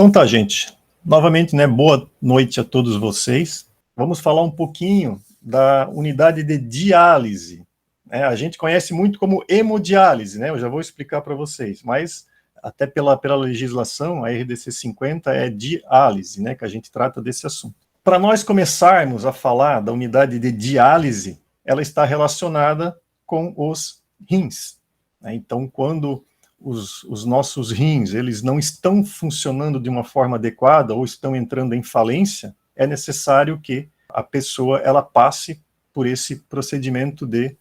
Então tá, gente. Novamente, né, boa noite a todos vocês. Vamos falar um pouquinho da unidade de diálise. A gente conhece muito como hemodiálise, né? Eu já vou explicar para vocês, mas até pela legislação, a RDC 50 é diálise, né, que a gente trata desse assunto. Para nós começarmos a falar da unidade de diálise, ela está relacionada com os rins. Então, quando os nossos rins eles não estão funcionando de uma forma adequada ou estão entrando em falência, é necessário que a pessoa ela passe por esse procedimento de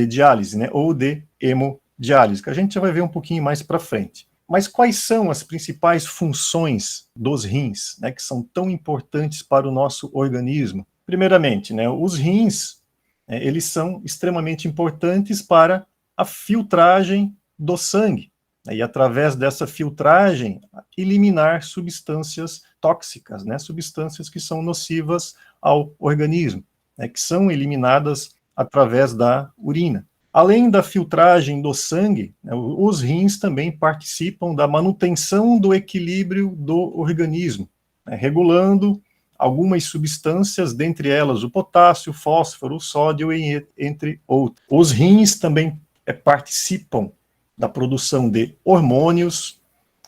diálise, né, ou de hemodiálise, que a gente já vai ver um pouquinho mais para frente. Mas quais são as principais funções dos rins, né, que são tão importantes para o nosso organismo? Primeiramente, né, os rins, eles são extremamente importantes para a filtragem do sangue, né, e através dessa filtragem, eliminar substâncias tóxicas, né, substâncias que são nocivas ao organismo, né, que são eliminadas através da urina. Além da filtragem do sangue, né, os rins também participam da manutenção do equilíbrio do organismo, né, regulando algumas substâncias, dentre elas o potássio, o fósforo, o sódio, entre outros. Os rins também participam da produção de hormônios,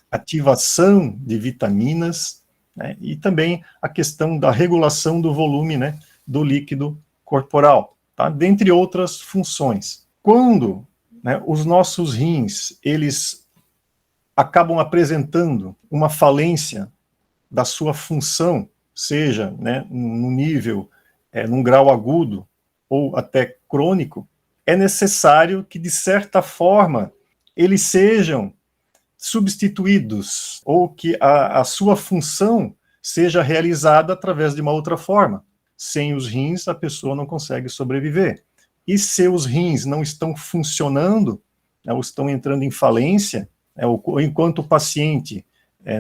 ativação de vitaminas, né, e também a questão da regulação do volume, né, do líquido corporal, tá? Dentre outras funções. Quando, né, os nossos rins eles acabam apresentando uma falência da sua função, seja, né, no nível, num grau agudo ou até crônico, é necessário que, de certa forma, eles sejam substituídos, ou que a sua função seja realizada através de uma outra forma. Sem os rins, a pessoa não consegue sobreviver. E se os rins não estão funcionando, né, ou estão entrando em falência, ou enquanto o paciente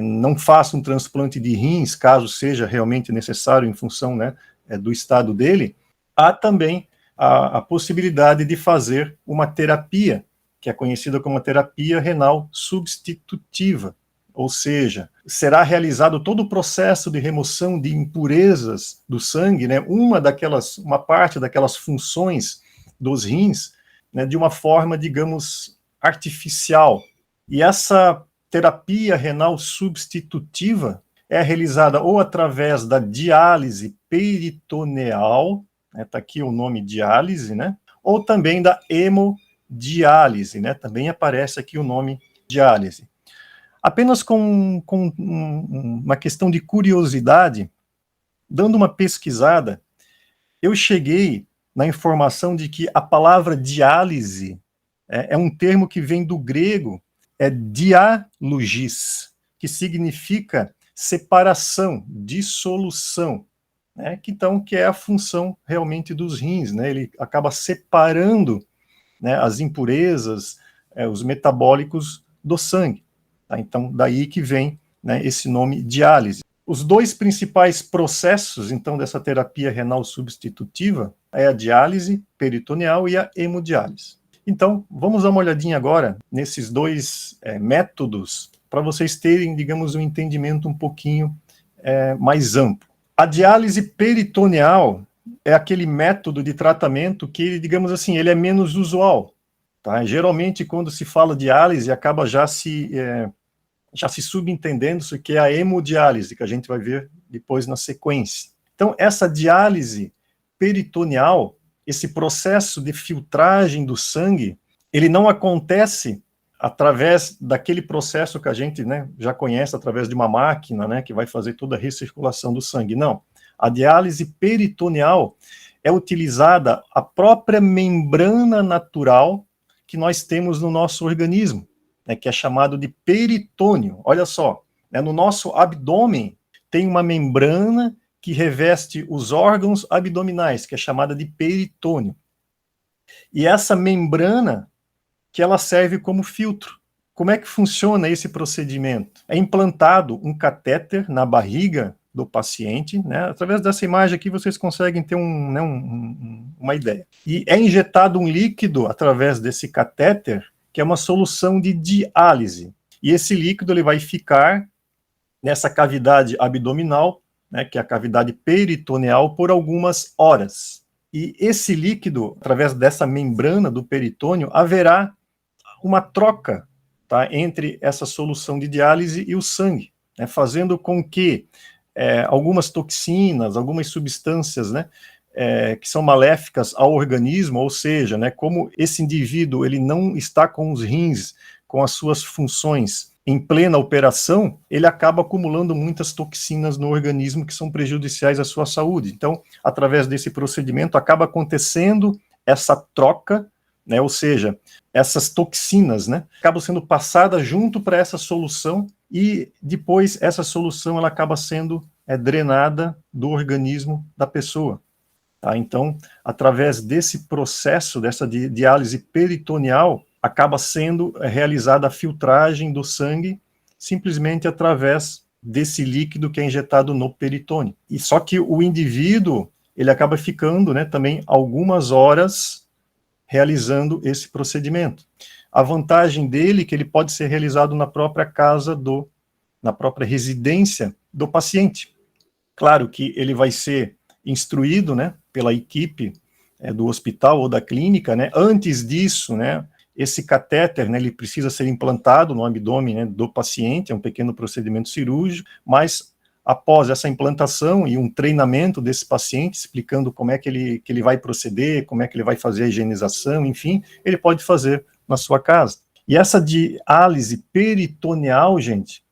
não faça um transplante de rins, caso seja realmente necessário em função, né, do estado dele, há também a possibilidade de fazer uma terapia, que é conhecida como a terapia renal substitutiva, ou seja, será realizado todo o processo de remoção de impurezas do sangue, né, uma parte daquelas funções dos rins, né, de uma forma, digamos, artificial. E essa terapia renal substitutiva é realizada ou através da diálise peritoneal, está aqui o nome diálise, né, ou também da hemodiálise, né, também aparece aqui o nome diálise. Apenas com uma questão de curiosidade, dando uma pesquisada, eu cheguei na informação de que a palavra diálise é um termo que vem do grego, dialogis, que significa separação, dissolução, né, que é a função realmente dos rins, né, ele acaba separando, né, as impurezas, os metabólicos do sangue. Tá? Então, daí que vem, né, esse nome diálise. Os dois principais processos, então, dessa terapia renal substitutiva é a diálise peritoneal e a hemodiálise. Então, vamos dar uma olhadinha agora nesses dois métodos, para vocês terem, digamos, um entendimento um pouquinho mais amplo. A diálise peritoneal é aquele método de tratamento que, digamos assim, ele é menos usual. Tá? Geralmente, quando se fala diálise, acaba já se subentendendo isso que é a hemodiálise, que a gente vai ver depois na sequência. Então, essa diálise peritoneal, esse processo de filtragem do sangue, ele não acontece através daquele processo que a gente, né, já conhece, através de uma máquina, né, que vai fazer toda a recirculação do sangue. Não. A diálise peritoneal é utilizada a própria membrana natural que nós temos no nosso organismo, né, que é chamado de peritônio. Olha só, né, no nosso abdômen tem uma membrana que reveste os órgãos abdominais, que é chamada de peritônio. E essa membrana que ela serve como filtro. Como é que funciona esse procedimento? É implantado um catéter na barriga do paciente, né? Através dessa imagem aqui vocês conseguem ter uma ideia. E é injetado um líquido através desse catéter, que é uma solução de diálise. E esse líquido ele vai ficar nessa cavidade abdominal, né, que é a cavidade peritoneal, por algumas horas. E esse líquido, através dessa membrana do peritônio, haverá uma troca, tá, entre essa solução de diálise e o sangue, né, fazendo com que algumas toxinas, algumas substâncias, né, que são maléficas ao organismo, ou seja, né, como esse indivíduo ele não está com os rins, com as suas funções em plena operação, ele acaba acumulando muitas toxinas no organismo que são prejudiciais à sua saúde. Então, através desse procedimento, acaba acontecendo essa troca, né, ou seja, essas toxinas, né, acabam sendo passadas junto para essa solução e depois essa solução ela acaba sendo drenada do organismo da pessoa. Tá? Então, através desse processo, dessa diálise peritoneal, acaba sendo realizada a filtragem do sangue simplesmente através desse líquido que é injetado no peritônio. E só que o indivíduo, ele acaba ficando, né, também algumas horas realizando esse procedimento. A vantagem dele é que ele pode ser realizado na própria casa na própria residência do paciente. Claro que ele vai ser instruído, né, pela equipe do hospital ou da clínica, né. Antes disso, né, esse catéter, né, ele precisa ser implantado no abdômen, né, do paciente, é um pequeno procedimento cirúrgico, mas após essa implantação e um treinamento desse paciente, explicando como é que ele vai proceder, como é que ele vai fazer a higienização, enfim, ele pode fazer na sua casa. E essa diálise peritoneal, gente,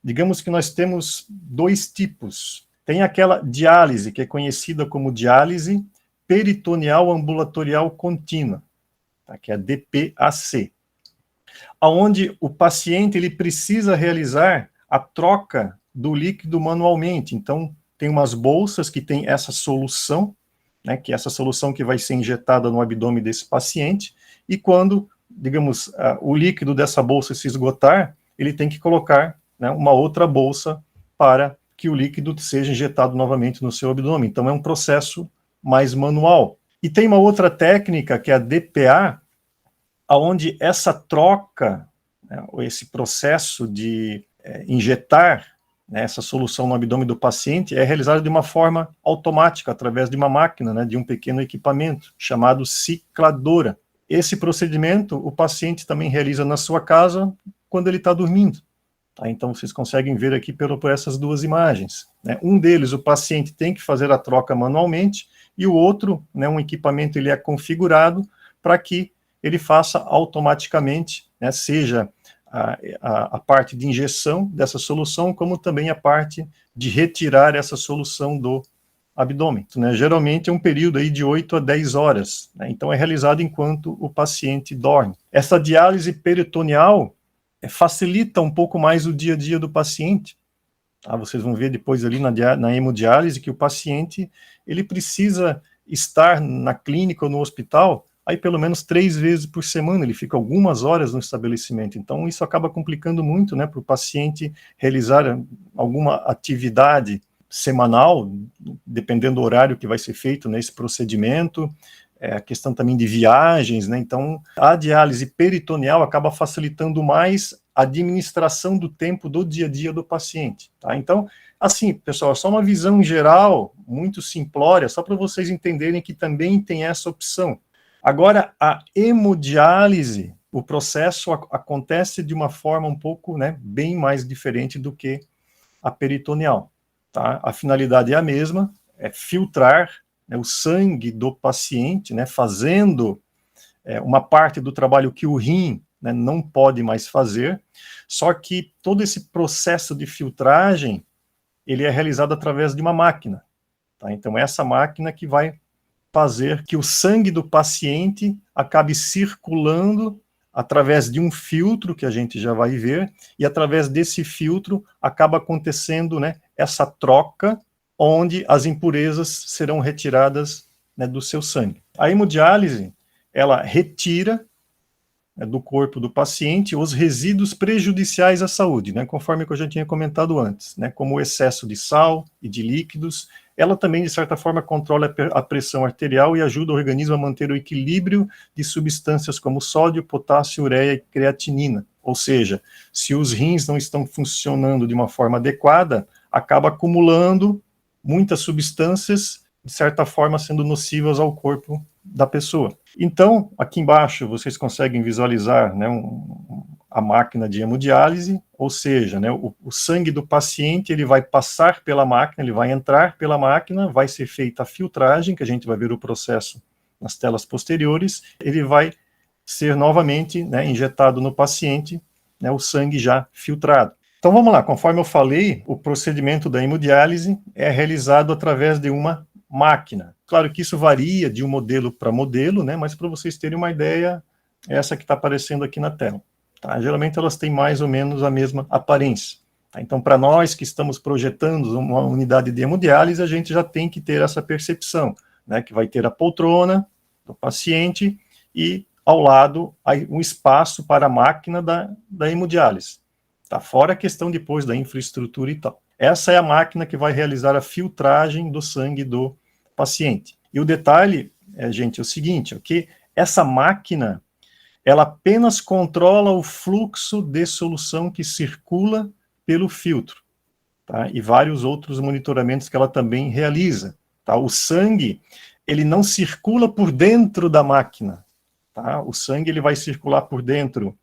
digamos que nós temos dois tipos. Tem aquela diálise, que é conhecida como diálise peritoneal ambulatorial contínua, tá, que é a DPAC, onde o paciente ele precisa realizar a troca do líquido manualmente. Então, tem umas bolsas que tem essa solução, né, que é essa solução que vai ser injetada no abdômen desse paciente, e quando, digamos, o líquido dessa bolsa se esgotar, ele tem que colocar, né, uma outra bolsa para que o líquido seja injetado novamente no seu abdômen. Então, é um processo mais manual. E tem uma outra técnica, que é a DPA, onde essa troca, né, esse processo de injetar, né, essa solução no abdômen do paciente é realizado de uma forma automática, através de uma máquina, né, de um pequeno equipamento, chamado cicladora. Esse procedimento, o paciente também realiza na sua casa, quando ele está dormindo. Tá? Então, vocês conseguem ver aqui por essas duas imagens. Né? Um deles, o paciente tem que fazer a troca manualmente, e o outro, né, um equipamento, ele é configurado para que ele faça automaticamente, né, seja a parte de injeção dessa solução, como também a parte de retirar essa solução do abdômen. Né? Geralmente é um período aí de 8 a 10 horas, né? Então é realizado enquanto o paciente dorme. Essa diálise peritoneal facilita um pouco mais o dia a dia do paciente. Tá? Vocês vão ver depois ali na hemodiálise que o paciente ele precisa estar na clínica ou no hospital aí pelo menos 3 vezes por semana, ele fica algumas horas no estabelecimento. Então isso acaba complicando muito, né, para o paciente realizar alguma atividade semanal, dependendo do horário que vai ser feito nesse procedimento, a questão também de viagens, né, então a diálise peritoneal acaba facilitando mais a administração do tempo do dia a dia do paciente, tá? Então, assim, pessoal, só uma visão geral, muito simplória, só para vocês entenderem que também tem essa opção. Agora, a hemodiálise, o processo acontece de uma forma um pouco, né, bem mais diferente do que a peritoneal, tá? A finalidade é a mesma, é filtrar, né, o sangue do paciente, né, fazendo uma parte do trabalho que o rim, né, não pode mais fazer, só que todo esse processo de filtragem, ele é realizado através de uma máquina, tá? Então, essa máquina que vai fazer que o sangue do paciente acabe circulando através de um filtro, que a gente já vai ver, e através desse filtro acaba acontecendo, né, essa troca, onde as impurezas serão retiradas, né, do seu sangue. A hemodiálise, ela retira do corpo do paciente os resíduos prejudiciais à saúde, né, conforme eu já tinha comentado antes, né, como o excesso de sal e de líquidos. Ela também, de certa forma, controla a pressão arterial e ajuda o organismo a manter o equilíbrio de substâncias como sódio, potássio, ureia e creatinina. Ou seja, se os rins não estão funcionando de uma forma adequada, acaba acumulando muitas substâncias, de certa forma, sendo nocivas ao corpo da pessoa. Então, aqui embaixo, vocês conseguem visualizar, né, a máquina de hemodiálise, ou seja, né, o sangue do paciente, ele vai passar pela máquina, ele vai entrar pela máquina, vai ser feita a filtragem, que a gente vai ver o processo nas telas posteriores, ele vai ser novamente, né, injetado no paciente, né, o sangue já filtrado. Então vamos lá, conforme eu falei, o procedimento da hemodiálise é realizado através de uma máquina. Claro que isso varia de um modelo para modelo, né, mas para vocês terem uma ideia, é essa que está aparecendo aqui na tela. Tá? Geralmente elas têm mais ou menos a mesma aparência. Tá? Então, para nós que estamos projetando uma unidade de hemodiálise, a gente já tem que ter essa percepção, né, que vai ter a poltrona do paciente e, ao lado, um espaço para a máquina da hemodiálise. Tá? Fora a questão depois da infraestrutura e tal. Essa é a máquina que vai realizar a filtragem do sangue do paciente. E o detalhe, gente, é o seguinte, que essa máquina, ela apenas controla o fluxo de solução que circula pelo filtro, tá? E vários outros monitoramentos que ela também realiza. Tá? O sangue, ele não circula por dentro da máquina. Tá? O sangue, ele vai circular por dentro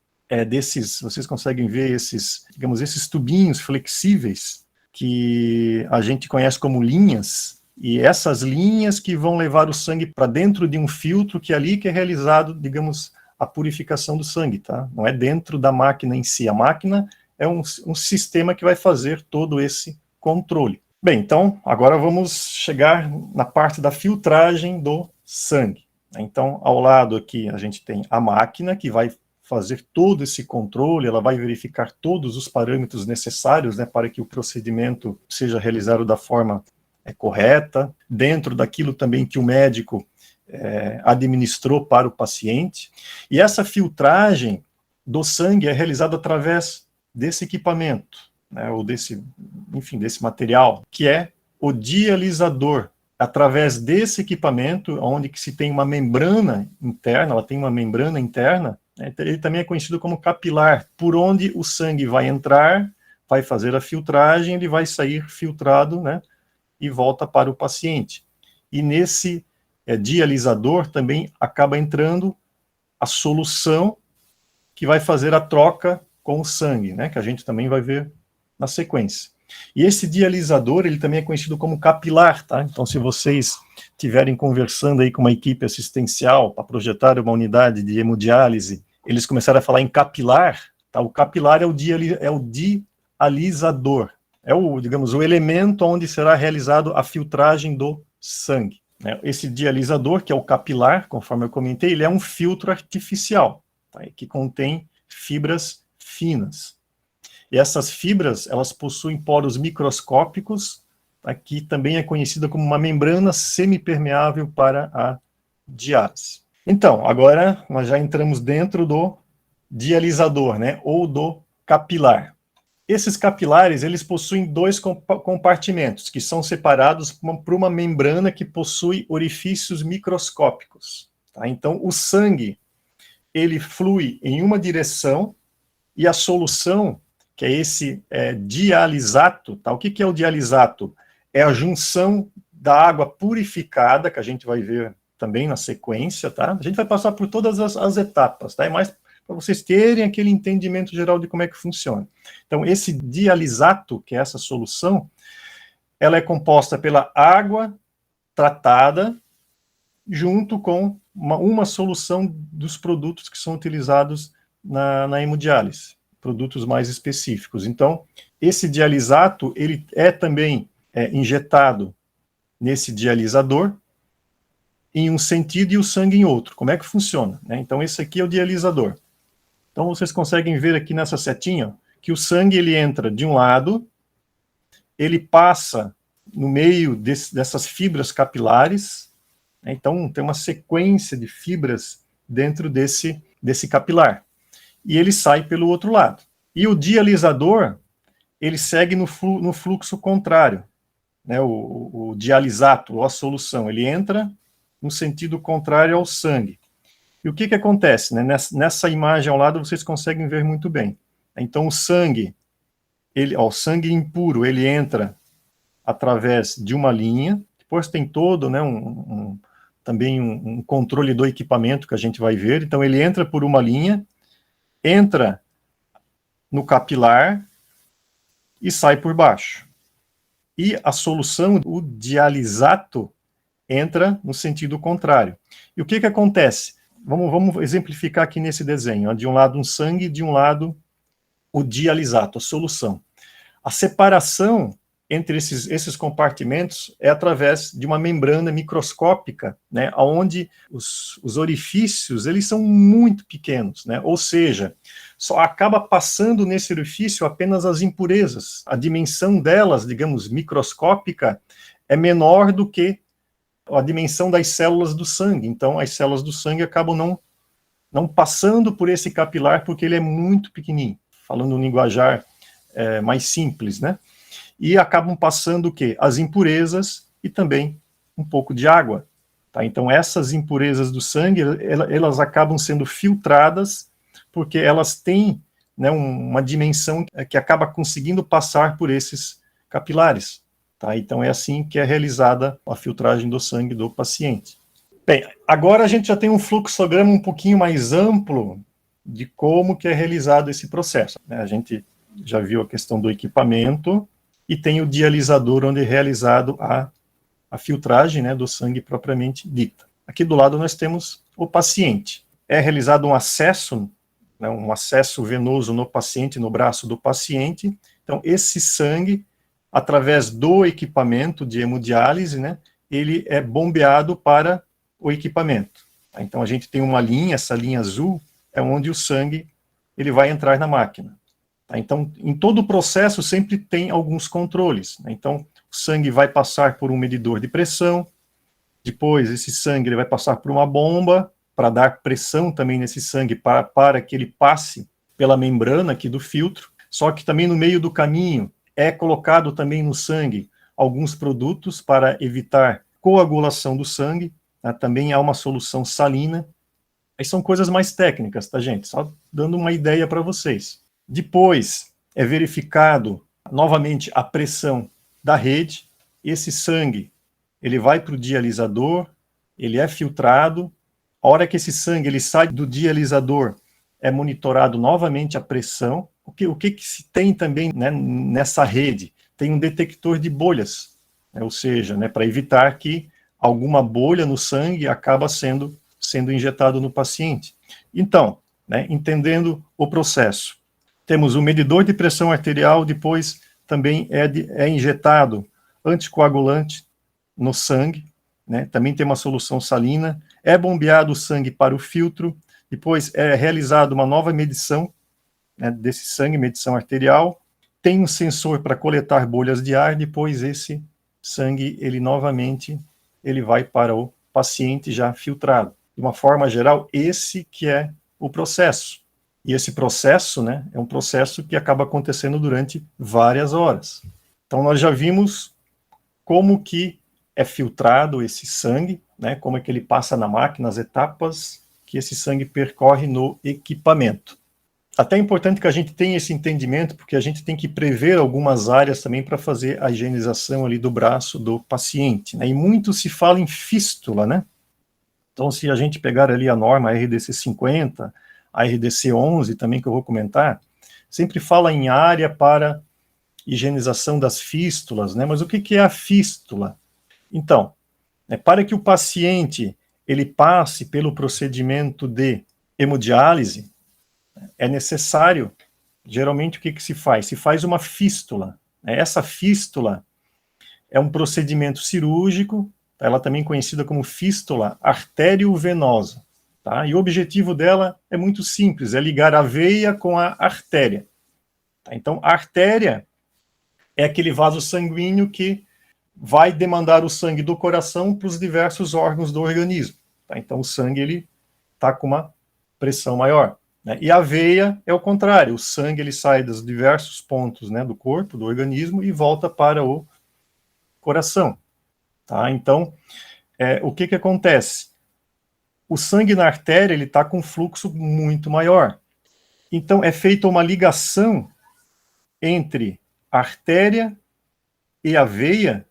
desses, vocês conseguem ver esses, digamos, esses tubinhos flexíveis que a gente conhece como linhas, e essas linhas que vão levar o sangue para dentro de um filtro que é ali que é realizado, digamos, a purificação do sangue, tá? Não é dentro da máquina em si. A máquina é um sistema que vai fazer todo esse controle. Bem, então, agora vamos chegar na parte da filtragem do sangue. Então, ao lado aqui, a gente tem a máquina que vai fazer todo esse controle, ela vai verificar todos os parâmetros necessários, né, para que o procedimento seja realizado da forma correta, dentro daquilo também que o médico administrou para o paciente. E essa filtragem do sangue é realizada através desse equipamento, né, ou desse material, que é o dialisador. Através desse equipamento, onde que se tem uma membrana interna, ela tem uma membrana interna, ele também é conhecido como capilar, por onde o sangue vai entrar, vai fazer a filtragem, ele vai sair filtrado, né, e volta para o paciente. E nesse dialisador também acaba entrando a solução que vai fazer a troca com o sangue, né, que a gente também vai ver na sequência. E esse dialisador, ele também é conhecido como capilar, tá? Então, se vocês estiverem conversando aí com uma equipe assistencial para projetar uma unidade de hemodiálise, eles começaram a falar em capilar, tá? O capilar é o dialisador, é o, digamos, o elemento onde será realizado a filtragem do sangue. Né? Esse dialisador, que é o capilar, conforme eu comentei, ele é um filtro artificial, tá? Que contém fibras finas. E essas fibras, elas possuem poros microscópicos, aqui também é conhecida como uma membrana semipermeável para a diálise. Então, agora nós já entramos dentro do dialisador, né, ou do capilar. Esses capilares, eles possuem dois compartimentos, que são separados por uma membrana que possui orifícios microscópicos. Tá? Então, o sangue, ele flui em uma direção, e a solução, que é esse dialisato, tá? O que é o dialisato? É a junção da água purificada, que a gente vai ver também na sequência, tá? A gente vai passar por todas as etapas, tá? É mais para vocês terem aquele entendimento geral de como é que funciona. Então, esse dialisato, que é essa solução, ela é composta pela água tratada junto com uma solução dos produtos que são utilizados na hemodiálise, produtos mais específicos. Então, esse dialisato, ele é também injetado nesse dialisador em um sentido e o sangue em outro. Como é que funciona? Né? Então, esse aqui é o dialisador. Então, vocês conseguem ver aqui nessa setinha que o sangue, ele entra de um lado, ele passa no meio dessas fibras capilares, né? Então, tem uma sequência de fibras dentro desse capilar. e ele sai pelo outro lado. E o dialisador, ele segue no fluxo contrário, né, o dialisato, ou a solução, ele entra no sentido contrário ao sangue. E o que acontece? Né? Nessa imagem ao lado vocês conseguem ver muito bem. Então o sangue, o sangue impuro, ele entra através de uma linha, depois tem todo, né, também um controle do equipamento que a gente vai ver, então ele entra por uma linha, entra no capilar e sai por baixo. E a solução, o dialisato, entra no sentido contrário. E o que acontece? Vamos exemplificar aqui nesse desenho. De um lado um sangue, de um lado o dialisato, a solução. A separação entre esses compartimentos é através de uma membrana microscópica, né, onde os orifícios eles são muito pequenos, né, ou seja, só acaba passando nesse orifício apenas as impurezas. A dimensão delas, digamos, microscópica, é menor do que a dimensão das células do sangue. Então, as células do sangue acabam não passando por esse capilar porque ele é muito pequenininho, falando um linguajar mais simples, né? E acabam passando o quê? As impurezas e também um pouco de água. Tá? Então, essas impurezas do sangue, elas acabam sendo filtradas porque elas têm, né, uma dimensão que acaba conseguindo passar por esses capilares. Tá? Então, é assim que é realizada a filtragem do sangue do paciente. Bem, agora a gente já tem um fluxograma um pouquinho mais amplo de como que é realizado esse processo. Né? A gente já viu a questão do equipamento, e tem o dialisador, onde é realizado a filtragem, né, do sangue propriamente dita. Aqui do lado nós temos o paciente. É realizado um acesso, né, um acesso venoso no paciente, no braço do paciente. Então, esse sangue, através do equipamento de hemodiálise, né, ele é bombeado para o equipamento. Então, a gente tem uma linha, essa linha azul é onde o sangue ele vai entrar na máquina. Então, em todo o processo sempre tem alguns controles. Né? Então, o sangue vai passar por um medidor de pressão, depois esse sangue ele vai passar por uma bomba para dar pressão também nesse sangue para que ele passe pela membrana aqui do filtro, só que também no meio do caminho é colocado também no sangue alguns produtos para evitar coagulação do sangue, né? Também há uma solução salina. Aí são coisas mais técnicas, tá, gente? Só dando uma ideia para vocês. Depois é verificado novamente a pressão da rede. Esse sangue ele vai para o dialisador, ele é filtrado. A hora que esse sangue ele sai do dialisador, é monitorado novamente a pressão. O que se tem também, né, nessa rede? Tem um detector de bolhas, né, ou seja, né, para evitar que alguma bolha no sangue acaba sendo injetado no paciente. Então, né, entendendo o processo, temos o medidor de pressão arterial, depois também é injetado anticoagulante no sangue, né? Também tem uma solução salina, é bombeado o sangue para o filtro, depois é realizada uma nova medição, né, desse sangue, medição arterial, tem um sensor para coletar bolhas de ar, depois esse sangue, ele novamente, ele vai para o paciente já filtrado. De uma forma geral, esse que é o processo. E esse processo, né, é um processo que acaba acontecendo durante várias horas. Então, nós já vimos como que é filtrado esse sangue, né, como é que ele passa na máquina, as etapas que esse sangue percorre no equipamento. Até é importante que a gente tenha esse entendimento, porque a gente tem que prever algumas áreas também para fazer a higienização ali do braço do paciente, né, e muito se fala em fístula, né. Então, se a gente pegar ali a norma RDC 50, a RDC 11 também, que eu vou comentar, sempre fala em área para higienização das fístulas, né? Mas o que é a fístula? Então, para que o paciente ele passe pelo procedimento de hemodiálise, é necessário, geralmente o que se faz? Se faz uma fístula. Essa fístula é um procedimento cirúrgico, ela também conhecida como fístula arteriovenosa. Tá? E o objetivo dela é muito simples, é ligar a veia com a artéria. Tá? Então, a artéria é aquele vaso sanguíneo que vai demandar o sangue do coração para os diversos órgãos do organismo. Tá? Então, o sangue está com uma pressão maior. né? E a veia é o contrário, o sangue ele sai dos diversos pontos, né, do corpo, do organismo, e volta para o coração. Tá? Então, o que acontece? O sangue na artéria ele está com um fluxo muito maior. Então, é feita uma ligação entre a artéria e a veia,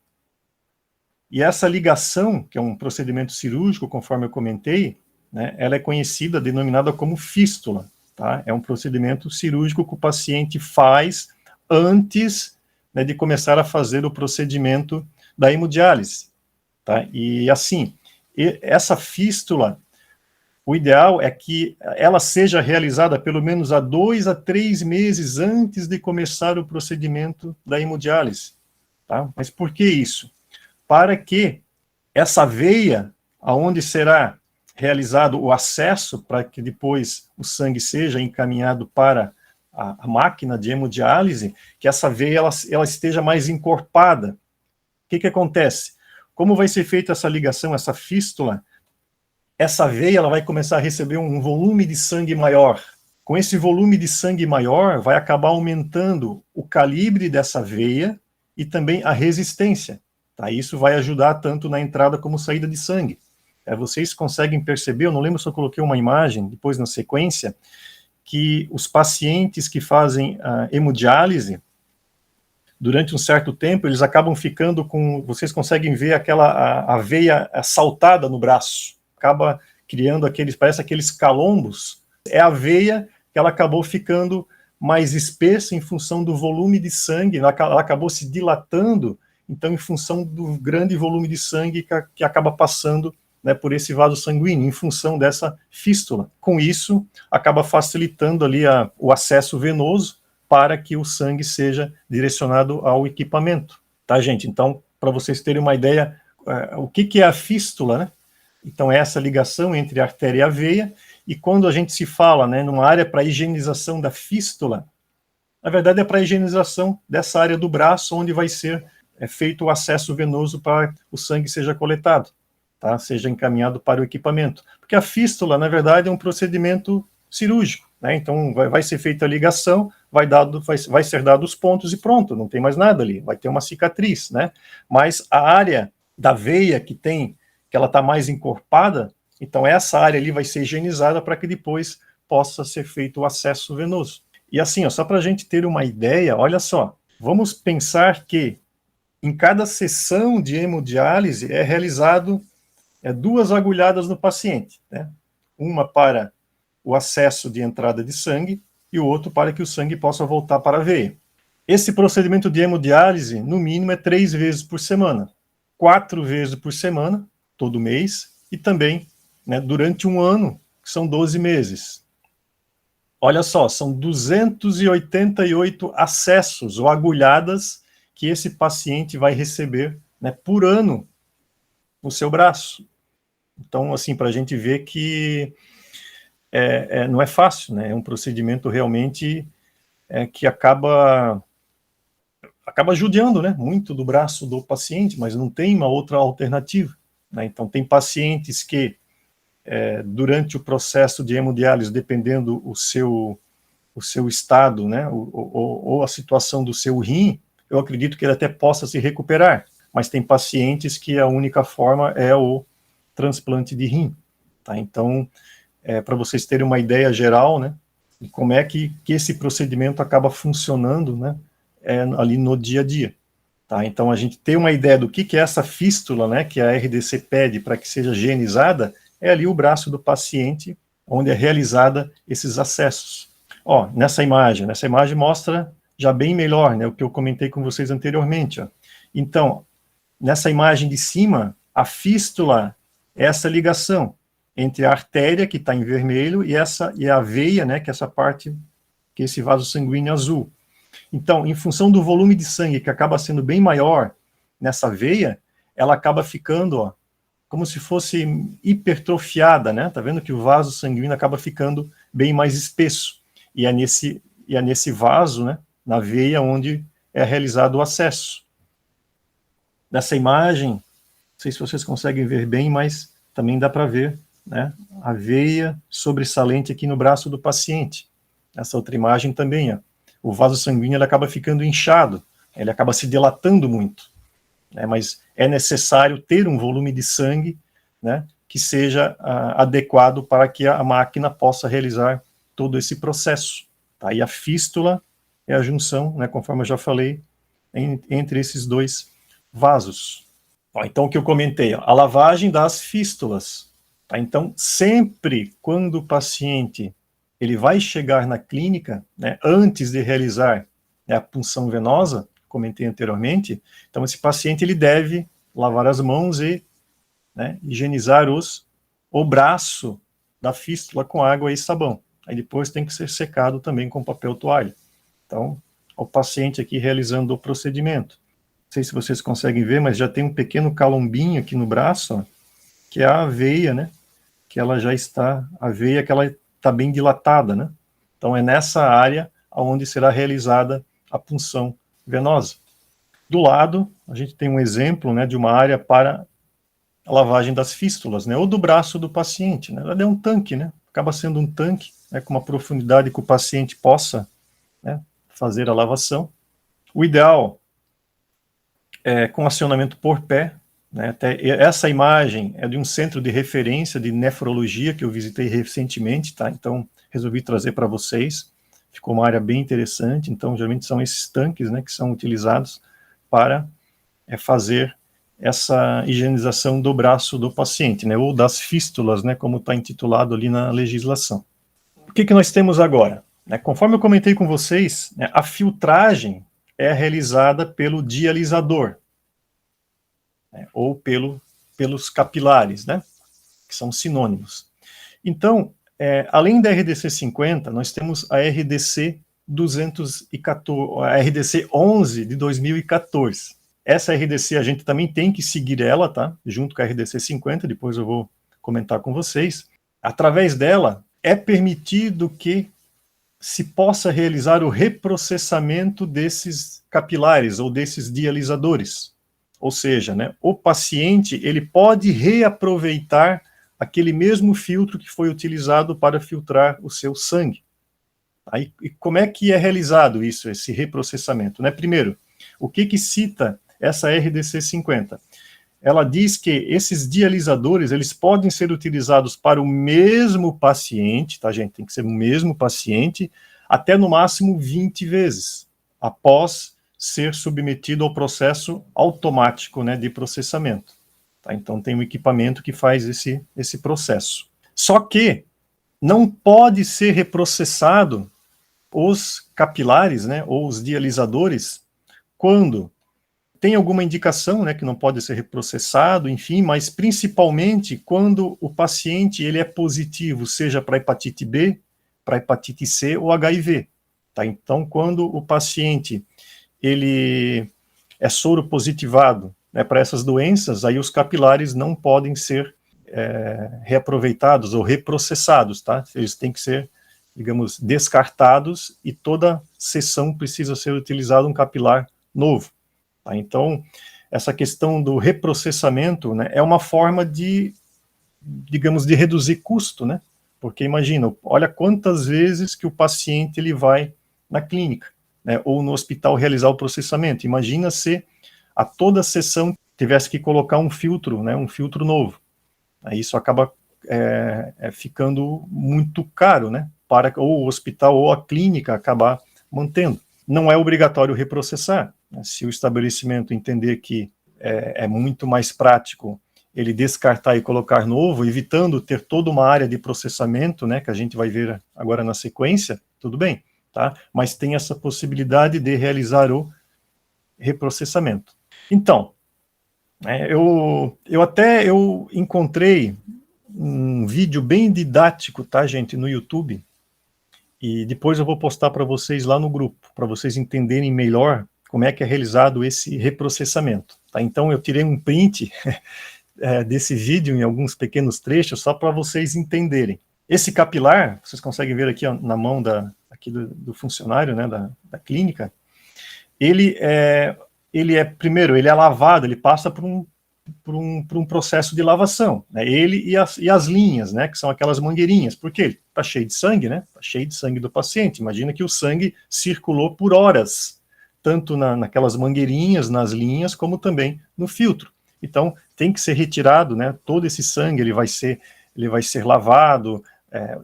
e essa ligação, que é um procedimento cirúrgico, conforme eu comentei, né, ela é conhecida, denominada como fístula. Tá? É um procedimento cirúrgico que o paciente faz antes, né, de começar a fazer o procedimento da hemodiálise. Tá? E assim, essa fístula, o ideal é que ela seja realizada pelo menos há 2 a 3 meses antes de começar o procedimento da hemodiálise. Tá? Mas por que isso? Para que essa veia, aonde será realizado o acesso, para que depois o sangue seja encaminhado para a máquina de hemodiálise, que essa veia ela esteja mais encorpada. O que acontece? Como vai ser feita essa ligação, essa fístula, essa veia ela vai começar a receber um volume de sangue maior. Com esse volume de sangue maior, vai acabar aumentando o calibre dessa veia e também a resistência. Tá? Isso vai ajudar tanto na entrada como saída de sangue. Vocês conseguem perceber, eu não lembro se eu coloquei uma imagem depois na sequência, que os pacientes que fazem a hemodiálise, durante um certo tempo, eles acabam ficando com, vocês conseguem ver a veia saltada no braço, acaba criando parece aqueles calombos, é a veia que ela acabou ficando mais espessa em função do volume de sangue, ela acabou se dilatando, então em função do grande volume de sangue que acaba passando, né, por esse vaso sanguíneo, em função dessa fístula. Com isso, acaba facilitando ali o acesso venoso para que o sangue seja direcionado ao equipamento. Tá, gente? Então, para vocês terem uma ideia, o que é a fístula, né? Então, é essa ligação entre a artéria e a veia, e quando a gente se fala, né, numa área para higienização da fístula, na verdade é para higienização dessa área do braço, onde vai ser feito o acesso venoso para que o sangue seja coletado, tá? Seja encaminhado para o equipamento. Porque a fístula, na verdade, é um procedimento cirúrgico, né? Então, vai ser feita a ligação, vai ser dado os pontos e pronto, não tem mais nada ali, vai ter uma cicatriz, né? Mas a área da veia que ela está mais encorpada, então essa área ali vai ser higienizada para que depois possa ser feito o acesso venoso. E assim, ó, só para a gente ter uma ideia, olha só, vamos pensar que em cada sessão de hemodiálise é realizado 2 agulhadas no paciente, né? Uma para o acesso de entrada de sangue e o outro para que o sangue possa voltar para a veia. Esse procedimento de hemodiálise, no mínimo, é 3 vezes por semana, 4 vezes por semana, todo mês, e também, né, durante um ano, que são 12 meses. Olha só, são 288 acessos ou agulhadas que esse paciente vai receber, né, por ano no seu braço. Então, assim, para a gente ver que não é fácil, né? É um procedimento realmente que acaba judiando, né, muito do braço do paciente, mas não tem uma outra alternativa, né? Então, tem pacientes que, durante o processo de hemodiálise, dependendo o seu estado, né, ou a situação do seu rim, eu acredito que ele até possa se recuperar, mas tem pacientes que a única forma é o transplante de rim, tá? Então, para vocês terem uma ideia geral, né, de como é que esse procedimento acaba funcionando, né, ali no dia a dia. Tá? Então, a gente tem uma ideia do que é essa fístula, né, que a RDC pede para que seja higienizada, é ali o braço do paciente, onde é realizada esses acessos. Ó, nessa imagem mostra já bem melhor, né, o que eu comentei com vocês anteriormente. Ó. Então, nessa imagem de cima, a fístula é essa ligação entre a artéria, que está em vermelho, e a veia, né, que é essa parte, que é esse vaso sanguíneo azul. Então, em função do volume de sangue, que acaba sendo bem maior nessa veia, ela acaba ficando, ó, como se fosse hipertrofiada, né? Tá vendo que o vaso sanguíneo acaba ficando bem mais espesso. E é nesse vaso, né, na veia, onde é realizado o acesso. Nessa imagem, não sei se vocês conseguem ver bem, mas também dá para ver né, a veia sobressalente aqui no braço do paciente. Essa outra imagem também, ó, o vaso sanguíneo ele acaba ficando inchado, ele acaba se dilatando muito, né, mas é necessário ter um volume de sangue, né, que seja adequado para que a máquina possa realizar todo esse processo. Tá? E a fístula é a junção, né, conforme eu já falei, entre esses dois vasos. Ó, então, o que eu comentei, ó, a lavagem das fístulas. Tá? Então, sempre quando o paciente ele vai chegar na clínica, né, antes de realizar, né, a punção venosa, comentei anteriormente, então esse paciente ele deve lavar as mãos e, né, higienizar o braço da fístula com água e sabão. Aí depois tem que ser secado também com papel toalha. Então, o paciente aqui realizando o procedimento. Não sei se vocês conseguem ver, mas já tem um pequeno calombinho aqui no braço, ó, que é a veia, né? Que ela já está, a veia que ela está bem dilatada, né? Então é nessa área onde será realizada a punção venosa. Do lado, a gente tem um exemplo, né, de uma área para a lavagem das fístulas, né, ou do braço do paciente, né? Ela é um tanque, né? Acaba sendo um tanque, né, com uma profundidade que o paciente possa, né, fazer a lavação. O ideal é com acionamento por pé, né? Até essa imagem é de um centro de referência de nefrologia que eu visitei recentemente, tá? Então resolvi trazer para vocês. Ficou uma área bem interessante. Então geralmente são esses tanques, né, que são utilizados para fazer essa higienização do braço do paciente, né, ou das fístulas, né, como está intitulado ali na legislação. O que nós temos agora? Né, conforme eu comentei com vocês, né, a filtragem é realizada pelo dialisador, né, ou pelos capilares, né, que são sinônimos. Então, além da RDC 50, nós temos a RDC 214, a RDC 11 de 2014. Essa RDC a gente também tem que seguir ela, tá? Junto com a RDC 50, depois eu vou comentar com vocês. Através dela, é permitido que se possa realizar o reprocessamento desses capilares ou desses dialisadores. Ou seja, né, o paciente ele pode reaproveitar aquele mesmo filtro que foi utilizado para filtrar o seu sangue. Aí, e como é que é realizado isso, esse reprocessamento? Né? Primeiro, o que cita essa RDC 50? Ela diz que esses dialisadores, eles podem ser utilizados para o mesmo paciente, tá, gente? Tem que ser o mesmo paciente, até no máximo 20 vezes, após ser submetido ao processo automático, né, de processamento. Tá? Então, tem um equipamento que faz esse processo. Só que não pode ser reprocessado os capilares, né, ou os dialisadores, quando tem alguma indicação, né, que não pode ser reprocessado, enfim, mas principalmente quando o paciente ele é positivo, seja para hepatite B, para hepatite C ou HIV. Tá? Então, quando o paciente ele é soro positivado, né, para essas doenças, aí os capilares não podem ser reaproveitados ou reprocessados, tá? Eles têm que ser, digamos, descartados e toda sessão precisa ser utilizado um capilar novo. Tá? Então, essa questão do reprocessamento, né, é uma forma de, digamos, de reduzir custo, né? Porque imagina, olha quantas vezes que o paciente ele vai na clínica, né, ou no hospital realizar o processamento. Imagina se a toda sessão tivesse que colocar um filtro, né, um filtro novo. Aí isso acaba ficando muito caro, né, para ou o hospital ou a clínica acabar mantendo. Não é obrigatório reprocessar. Se o estabelecimento entender que é muito mais prático ele descartar e colocar novo, evitando ter toda uma área de processamento, né, que a gente vai ver agora na sequência, tudo bem, tá? Mas tem essa possibilidade de realizar o reprocessamento. Então, eu encontrei um vídeo bem didático, tá, gente, no YouTube, e depois eu vou postar para vocês lá no grupo, para vocês entenderem melhor como é que é realizado esse reprocessamento. Tá? Então eu tirei um print desse vídeo em alguns pequenos trechos, só para vocês entenderem. Esse capilar, vocês conseguem ver aqui ó, na mão aqui do funcionário, né, da clínica, primeiro, ele é lavado, ele passa por por um processo de lavação, né? Ele e as linhas, né, que são aquelas mangueirinhas, porque ele está cheio de sangue, né? Está cheio de sangue do paciente. Imagina que o sangue circulou por horas, tanto naquelas mangueirinhas, nas linhas, como também no filtro. Então, tem que ser retirado, né? Todo esse sangue ele vai ser lavado.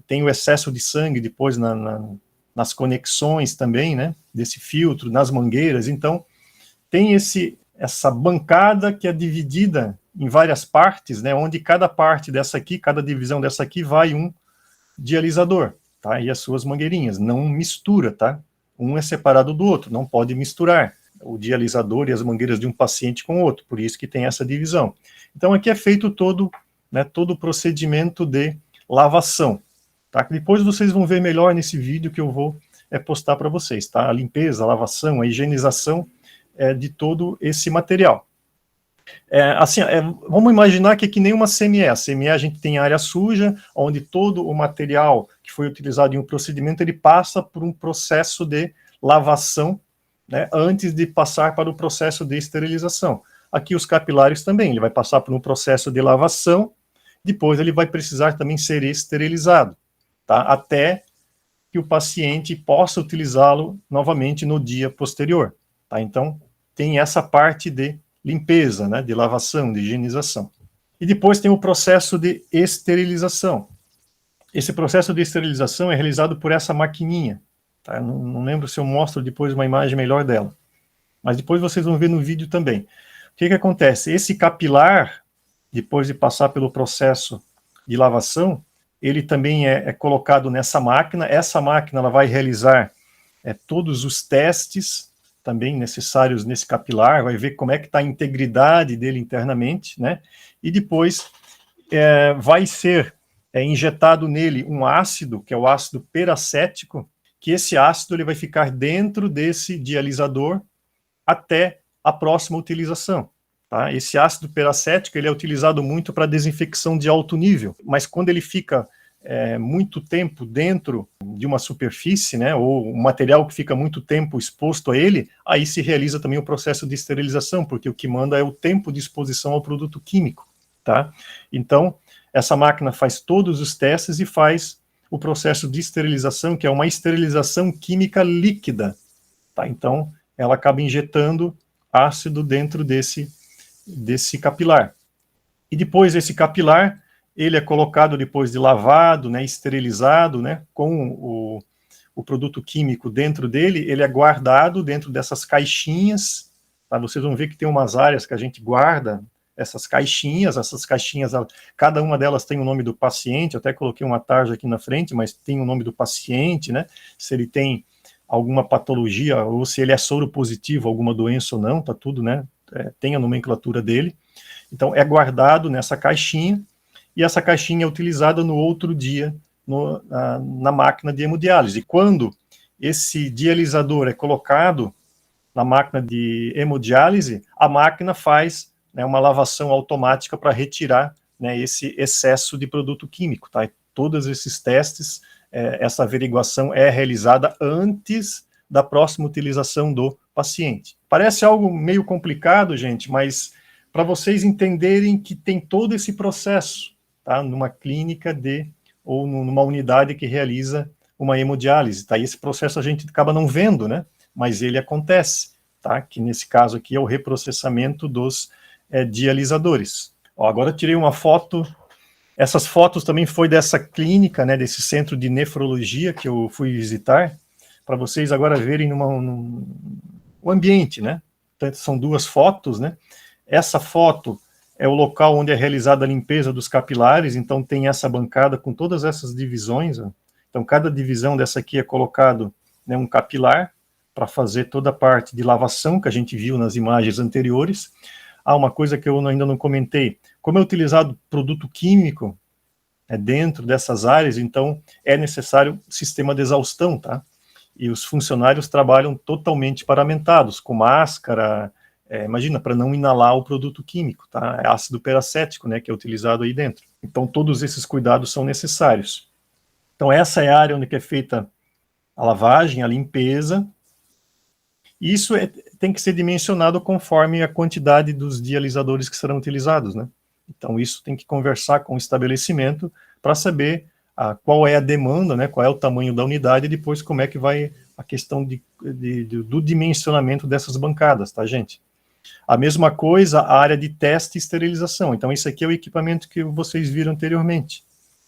Tem o excesso de sangue depois nas conexões também, né? Desse filtro, nas mangueiras. Então, tem essa bancada que é dividida em várias partes, né, onde cada parte dessa aqui, cada divisão dessa aqui, vai um dialisador, tá, e as suas mangueirinhas. Não mistura, tá? Um é separado do outro, não pode misturar o dialisador e as mangueiras de um paciente com o outro, por isso que tem essa divisão. Então aqui é feito todo o procedimento de lavação, tá? Depois vocês vão ver melhor nesse vídeo que eu vou postar para vocês, tá? A limpeza, a lavação, a higienização de todo esse material. Vamos imaginar que é que nem uma CME. A CME a gente tem área suja, onde todo o material que foi utilizado em um procedimento, ele passa por um processo de lavação, né, antes de passar para o processo de esterilização. Aqui os capilares também, ele vai passar por um processo de lavação, depois ele vai precisar também ser esterilizado, tá, até que o paciente possa utilizá-lo novamente no dia posterior. Tá? Então, tem essa parte de limpeza, né, de lavação, de higienização. E depois tem o processo de esterilização. Esse processo de esterilização é realizado por essa maquininha. Tá? Não lembro se eu mostro depois uma imagem melhor dela. Mas depois vocês vão ver no vídeo também. O que acontece? Esse capilar, depois de passar pelo processo de lavação, ele também é colocado nessa máquina. Essa máquina ela vai realizar todos os testes também necessários nesse capilar, vai ver como é que está a integridade dele internamente, né? E depois vai ser injetado nele um ácido, que é o ácido peracético, que esse ácido ele vai ficar dentro desse dialisador até a próxima utilização. Tá? Esse ácido peracético ele é utilizado muito para desinfecção de alto nível, mas quando ele fica muito tempo dentro de uma superfície, né, ou um material que fica muito tempo exposto a ele, aí se realiza também o processo de esterilização, porque o que manda é o tempo de exposição ao produto químico, tá? Então, essa máquina faz todos os testes e faz o processo de esterilização, que é uma esterilização química líquida, tá? Então, ela acaba injetando ácido dentro desse capilar. E depois esse capilar, ele é colocado depois de lavado, né, esterilizado, né, com o produto químico dentro dele, ele é guardado dentro dessas caixinhas, tá? Vocês vão ver que tem umas áreas que a gente guarda essas caixinhas, cada uma delas tem o nome do paciente, eu até coloquei uma tarja aqui na frente, mas tem o nome do paciente, né, se ele tem alguma patologia, ou se ele é soro positivo, alguma doença ou não, tá tudo, né, tem a nomenclatura dele. Então é guardado nessa caixinha, e essa caixinha é utilizada no outro dia na máquina de hemodiálise. Quando esse dialisador é colocado na máquina de hemodiálise, a máquina faz, né, uma lavação automática para retirar, né, esse excesso de produto químico. Tá? E todos esses testes, essa averiguação é realizada antes da próxima utilização do paciente. Parece algo meio complicado, gente, mas para vocês entenderem que tem todo esse processo, tá, numa clínica ou numa unidade que realiza uma hemodiálise, tá? E esse processo a gente acaba não vendo, né? Mas ele acontece, tá? Que nesse caso aqui é o reprocessamento dos dialisadores. Ó, agora eu tirei uma foto. Essas fotos também foi dessa clínica, né? Desse centro de nefrologia que eu fui visitar, para vocês agora verem o ambiente, né? Então, são duas fotos, né? Essa foto é o local onde é realizada a limpeza dos capilares, então tem essa bancada com todas essas divisões. Ó. Então, cada divisão dessa aqui é colocado, né, um capilar para fazer toda a parte de lavação que a gente viu nas imagens anteriores. Uma coisa que eu ainda não comentei, como é utilizado produto químico dentro dessas áreas, então é necessário sistema de exaustão, tá? E os funcionários trabalham totalmente paramentados, com máscara, imagina, para não inalar o produto químico, tá? É ácido peracético, né, que é utilizado aí dentro. Então, todos esses cuidados são necessários. Então, essa é a área onde é feita a lavagem, a limpeza. Isso tem que ser dimensionado conforme a quantidade dos dialisadores que serão utilizados, né? Então, isso tem que conversar com o estabelecimento para saber qual é a demanda, né, qual é o tamanho da unidade, e depois como é que vai a questão do dimensionamento dessas bancadas, tá, gente? A mesma coisa, a área de teste e esterilização. Então, esse aqui é o equipamento que vocês viram anteriormente.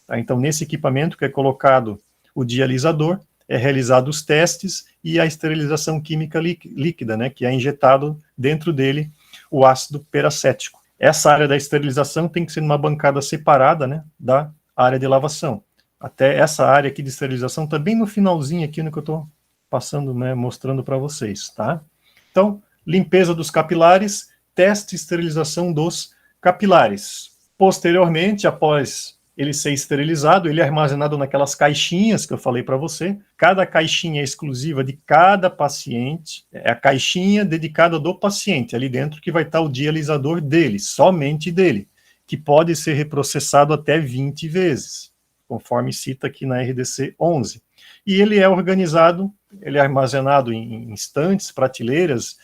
Tá? Então, nesse equipamento que é colocado o dialisador, é realizado os testes e a esterilização química líquida, né, que é injetado dentro dele o ácido peracético. Essa área da esterilização tem que ser numa bancada separada, né, da área de lavação. Até essa área aqui de esterilização está bem no finalzinho aqui no que eu estou passando, né, mostrando para vocês, tá? Então, limpeza dos capilares, teste e esterilização dos capilares. Posteriormente, após ele ser esterilizado, ele é armazenado naquelas caixinhas que eu falei para você. Cada caixinha é exclusiva de cada paciente, é a caixinha dedicada do paciente, ali dentro que vai estar o dialisador dele, somente dele, que pode ser reprocessado até 20 vezes, conforme cita aqui na RDC 11. E ele é organizado, ele é armazenado em estantes, prateleiras,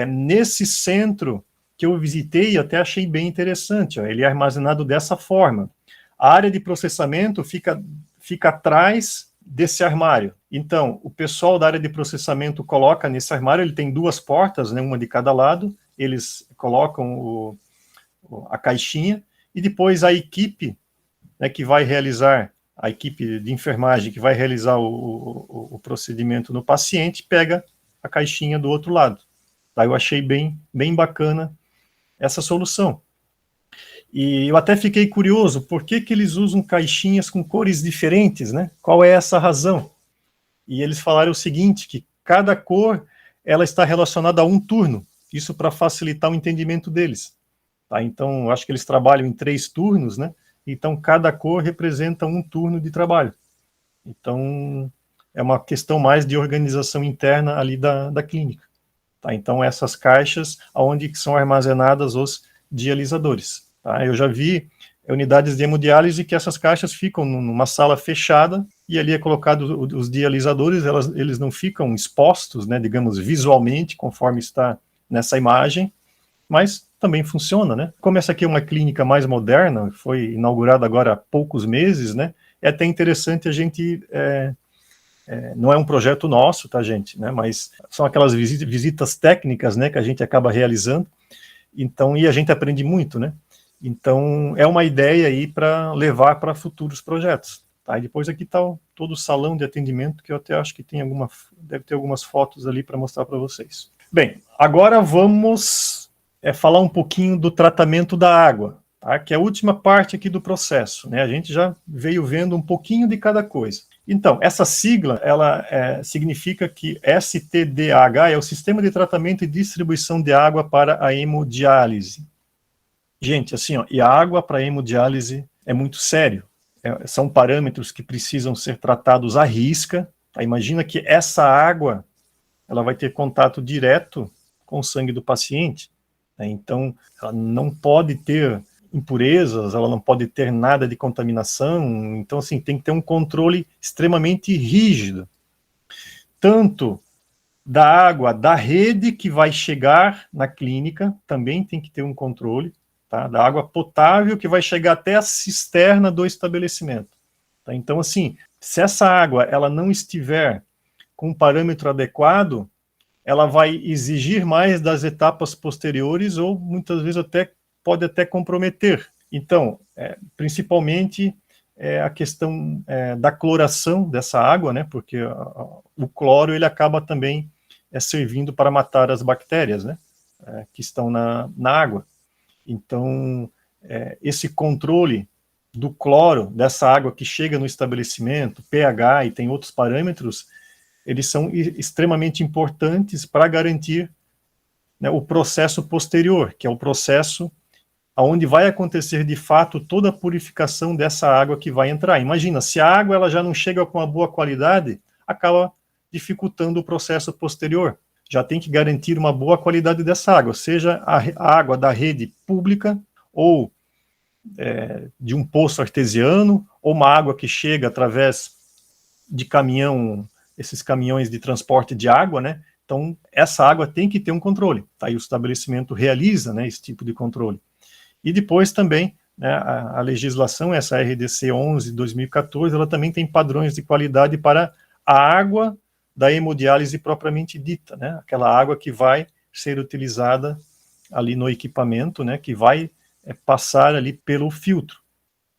nesse centro que eu visitei e até achei bem interessante, ó, ele é armazenado dessa forma. A área de processamento fica atrás desse armário. Então, o pessoal da área de processamento coloca nesse armário, ele tem duas portas, né, uma de cada lado, eles colocam a caixinha, e depois a equipe, né, que vai realizar, a equipe de enfermagem que vai realizar o procedimento no paciente, pega a caixinha do outro lado. Tá, eu achei bem bacana essa solução. E eu até fiquei curioso, por que eles usam caixinhas com cores diferentes, né? Qual é essa razão? E eles falaram o seguinte, que cada cor, ela está relacionada a um turno, isso para facilitar o entendimento deles. Tá? Então, acho que eles trabalham em 3 turnos, né? Então, cada cor representa um turno de trabalho. Então, é uma questão mais de organização interna ali da clínica. Tá? Então, essas caixas, onde são armazenadas os dialisadores. Tá? Eu já vi unidades de hemodiálise que essas caixas ficam numa sala fechada e ali é colocado os dialisadores, eles não ficam expostos, né, digamos, visualmente, conforme está nessa imagem, mas também funciona, né? Como essa aqui é uma clínica mais moderna, foi inaugurada agora há poucos meses, né? É até interessante a gente... não é um projeto nosso, tá, gente? Né, mas são aquelas visitas técnicas, né, que a gente acaba realizando, então, e a gente aprende muito, né? Então, é uma ideia aí para levar para futuros projetos. Tá? E depois aqui está todo o salão de atendimento, que eu até acho que deve ter algumas fotos ali para mostrar para vocês. Bem, agora vamos falar um pouquinho do tratamento da água, tá? Que é a última parte aqui do processo, né? A gente já veio vendo um pouquinho de cada coisa. Então, essa sigla, ela significa que STDAH é o Sistema de Tratamento e Distribuição de Água para a Hemodiálise. Gente, assim, ó, e a água para hemodiálise é muito sério. São parâmetros que precisam ser tratados à risca. Tá? Imagina que essa água, ela vai ter contato direto com o sangue do paciente. Né? Então, ela não pode ter impurezas, ela não pode ter nada de contaminação. Então, assim, tem que ter um controle extremamente rígido. Tanto da água da rede que vai chegar na clínica, também tem que ter um controle. Tá? Da água potável que vai chegar até a cisterna do estabelecimento. Tá? Então, assim, se essa água ela não estiver com um parâmetro adequado, ela vai exigir mais das etapas posteriores ou muitas vezes pode até comprometer. Então, principalmente a questão da cloração dessa água, né? Porque o cloro ele acaba também servindo para matar as bactérias, né? Que estão na água. Então, esse controle do cloro, dessa água que chega no estabelecimento, pH e tem outros parâmetros, eles são extremamente importantes para garantir, né, o processo posterior, que é o processo onde vai acontecer de fato toda a purificação dessa água que vai entrar. Imagina, se a água ela já não chega com uma boa qualidade, acaba dificultando o processo posterior. Já tem que garantir uma boa qualidade dessa água, seja a água da rede pública ou de um poço artesiano, ou uma água que chega através de caminhão, esses caminhões de transporte de água, né, Então, essa água tem que ter um controle, tá? E o estabelecimento realiza, né, esse tipo de controle. E depois também, né, a legislação, essa RDC 11/2014, ela também tem padrões de qualidade para a água da hemodiálise propriamente dita, né? Aquela água que vai ser utilizada ali no equipamento, né, que vai passar ali pelo filtro.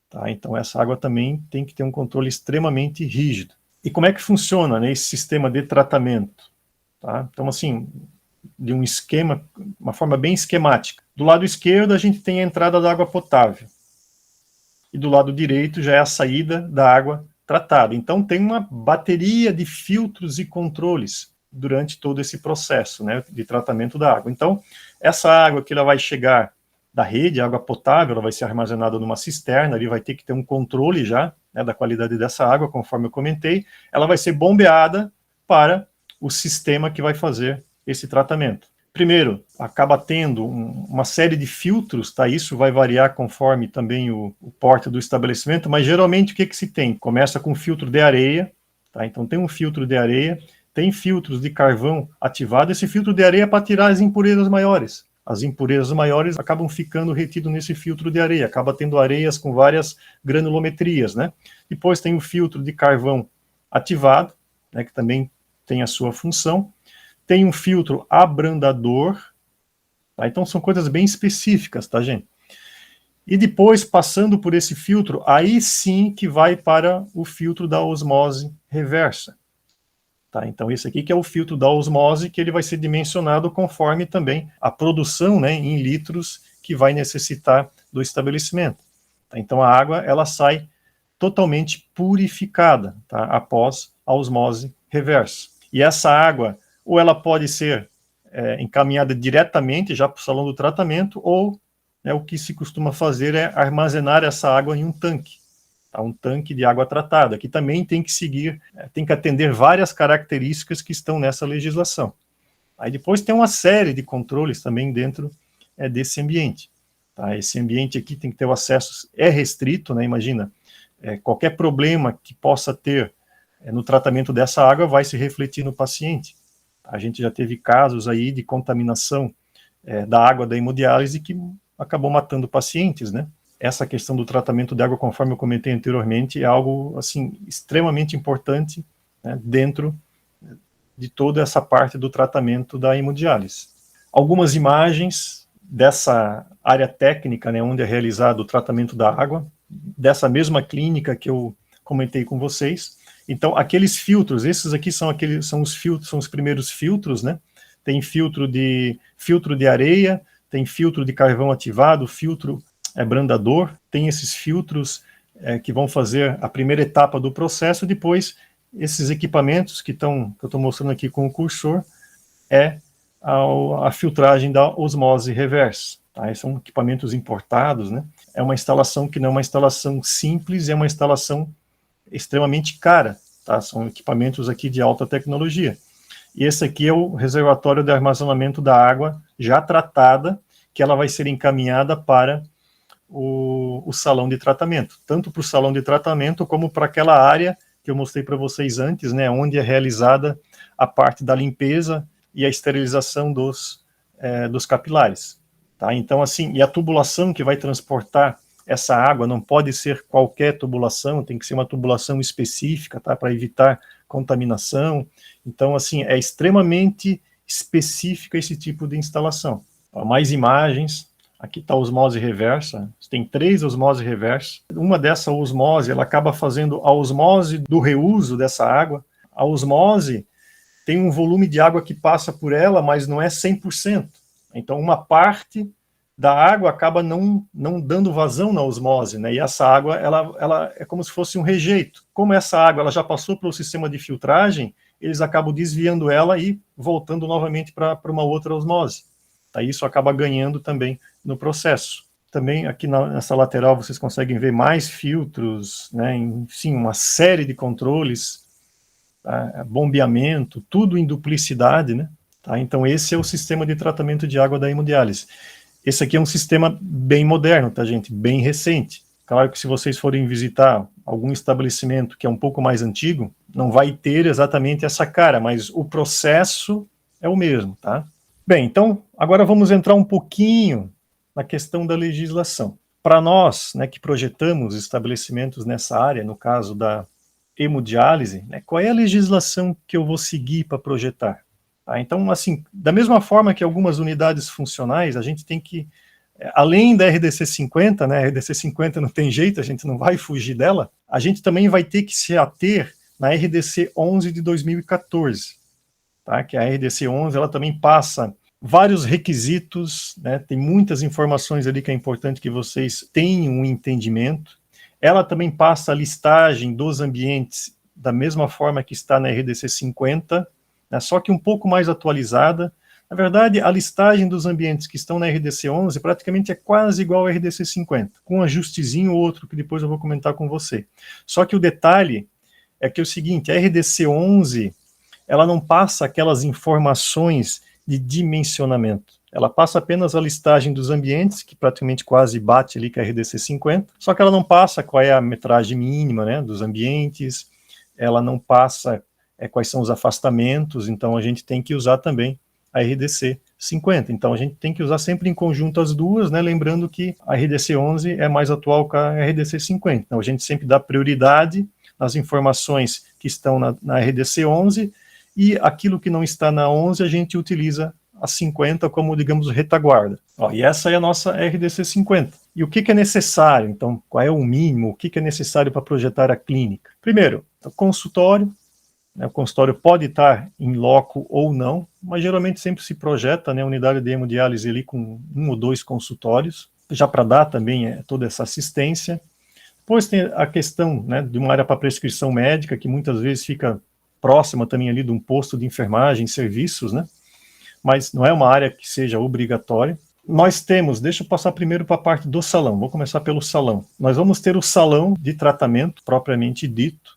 Tá? Então, essa água também tem que ter um controle extremamente rígido. E como é que funciona, né, esse sistema de tratamento? Tá? Então, assim, de um esquema, uma forma bem esquemática. Do lado esquerdo, a gente tem a entrada da água potável. E do lado direito já é a saída da água tratada. Então, tem uma bateria de filtros e controles durante todo esse processo, né, de tratamento da água. Então, essa água que ela vai chegar da rede, água potável, ela vai ser armazenada numa cisterna, ali vai ter que ter um controle já, né, da qualidade dessa água, conforme eu comentei. Ela vai ser bombeada para o sistema que vai fazer esse tratamento. Primeiro, acaba tendo uma série de filtros, tá? Isso vai variar conforme também o porte do estabelecimento, mas geralmente o que que se tem? Começa com filtro de areia, tá? Então tem um filtro de areia, tem filtros de carvão ativado. Esse filtro de areia é para tirar as impurezas maiores. As impurezas maiores acabam ficando retidas nesse filtro de areia, acaba tendo areias com várias granulometrias, né? Depois tem o filtro de carvão ativado, né, que também tem a sua função. Tem um filtro abrandador, tá? Então são coisas bem específicas, tá, gente? E depois, passando por esse filtro, aí sim que vai para o filtro da osmose reversa. Tá? Então esse aqui que é o filtro da osmose, que ele vai ser dimensionado conforme também a produção, né, em litros que vai necessitar do estabelecimento. Tá? Então a água, ela sai totalmente purificada, tá, após a osmose reversa. E essa água, ou ela pode ser encaminhada diretamente já para o salão do tratamento, ou, né, o que se costuma fazer é armazenar essa água em um tanque, tá, um tanque de água tratada, que também tem que seguir, tem que atender várias características que estão nessa legislação. Aí depois tem uma série de controles também dentro desse ambiente. Tá? Esse ambiente aqui tem que ter o acesso, é restrito, né, imagina, qualquer problema que possa ter no tratamento dessa água vai se refletir no paciente. A gente já teve casos aí de contaminação da água da hemodiálise que acabou matando pacientes, né? Essa questão do tratamento de água, conforme eu comentei anteriormente, é algo, assim, extremamente importante, né, dentro de toda essa parte do tratamento da hemodiálise. Algumas imagens dessa área técnica, né, onde é realizado o tratamento da água, dessa mesma clínica que eu comentei com vocês. Então, aqueles filtros, esses aqui são os filtros, são os primeiros filtros, né? Tem filtro de areia, tem filtro de carvão ativado, filtro brandador, tem esses filtros que vão fazer a primeira etapa do processo. Depois, esses equipamentos que eu estou mostrando aqui com o cursor, a filtragem da osmose reversa. Tá? São equipamentos importados, né? É uma instalação que não é uma instalação simples, é uma instalação extremamente cara, tá? São equipamentos aqui de alta tecnologia. E esse aqui é o reservatório de armazenamento da água já tratada, que ela vai ser encaminhada para o salão de tratamento, tanto para o salão de tratamento como para aquela área que eu mostrei para vocês antes, né, onde é realizada a parte da limpeza e a esterilização dos capilares. Tá? Então, assim, e a tubulação que vai transportar essa água não pode ser qualquer tubulação, tem que ser uma tubulação específica, tá, para evitar contaminação. Então, assim, é extremamente específica esse tipo de instalação. Mais imagens. Aqui está a osmose reversa. Tem 3 osmoses reversas. Uma dessa osmose, ela acaba fazendo a osmose do reuso dessa água. A osmose tem um volume de água que passa por ela, mas não é 100%. Então, uma parte da água acaba não dando vazão na osmose, né? E essa água, ela é como se fosse um rejeito. Como essa água ela já passou pelo sistema de filtragem, eles acabam desviando ela e voltando novamente para uma outra osmose. Tá? Isso acaba ganhando também no processo. Também aqui nessa lateral vocês conseguem ver mais filtros, né? Enfim, uma série de controles, tá? Bombeamento, tudo em duplicidade, né? Tá? Então esse é o sistema de tratamento de água da hemodiálise. Esse aqui é um sistema bem moderno, tá, gente? Bem recente. Claro que se vocês forem visitar algum estabelecimento que é um pouco mais antigo, não vai ter exatamente essa cara, mas o processo é o mesmo, tá? Bem, então, agora vamos entrar um pouquinho na questão da legislação. Para nós, né, que projetamos estabelecimentos nessa área, no caso da hemodiálise, né, qual é a legislação que eu vou seguir para projetar? Tá? Então, assim, da mesma forma que algumas unidades funcionais, a gente tem que, além da RDC 50, né, a RDC 50 não tem jeito, a gente não vai fugir dela, a gente também vai ter que se ater na RDC 11 de 2014, tá? Que a RDC 11, ela também passa vários requisitos, né? Tem muitas informações ali que é importante que vocês tenham um entendimento. Ela também passa a listagem dos ambientes da mesma forma que está na RDC 50, né? Só que um pouco mais atualizada. Na verdade, a listagem dos ambientes que estão na RDC 11 praticamente é quase igual à RDC 50, com um ajustezinho ou outro que depois eu vou comentar com você. Só que o detalhe é que é o seguinte, a RDC 11, ela não passa aquelas informações de dimensionamento. Ela passa apenas a listagem dos ambientes, que praticamente quase bate ali com a RDC 50, só que ela não passa qual é a metragem mínima, né, dos ambientes, ela não passa quais são os afastamentos, então a gente tem que usar também a RDC 50. Então a gente tem que usar sempre em conjunto as duas, né, lembrando que a RDC 11 é mais atual que a RDC 50. Então a gente sempre dá prioridade nas informações que estão na RDC 11, e aquilo que não está na 11 a gente utiliza a 50 como, digamos, retaguarda. Ó, e essa é a nossa RDC 50. E o que é necessário? Então, qual é o mínimo? O que é necessário para projetar a clínica? Primeiro, o consultório. Né, o consultório pode estar em loco ou não, mas geralmente sempre se projeta, né, a unidade de hemodiálise ali com 1 ou 2 consultórios, já para dar também toda essa assistência. Depois tem a questão, né, de uma área para prescrição médica, que muitas vezes fica próxima também ali de um posto de enfermagem, serviços, né, mas não é uma área que seja obrigatória. Nós temos, deixa eu passar primeiro para a parte do salão, vou começar pelo salão. Nós vamos ter o salão de tratamento, propriamente dito.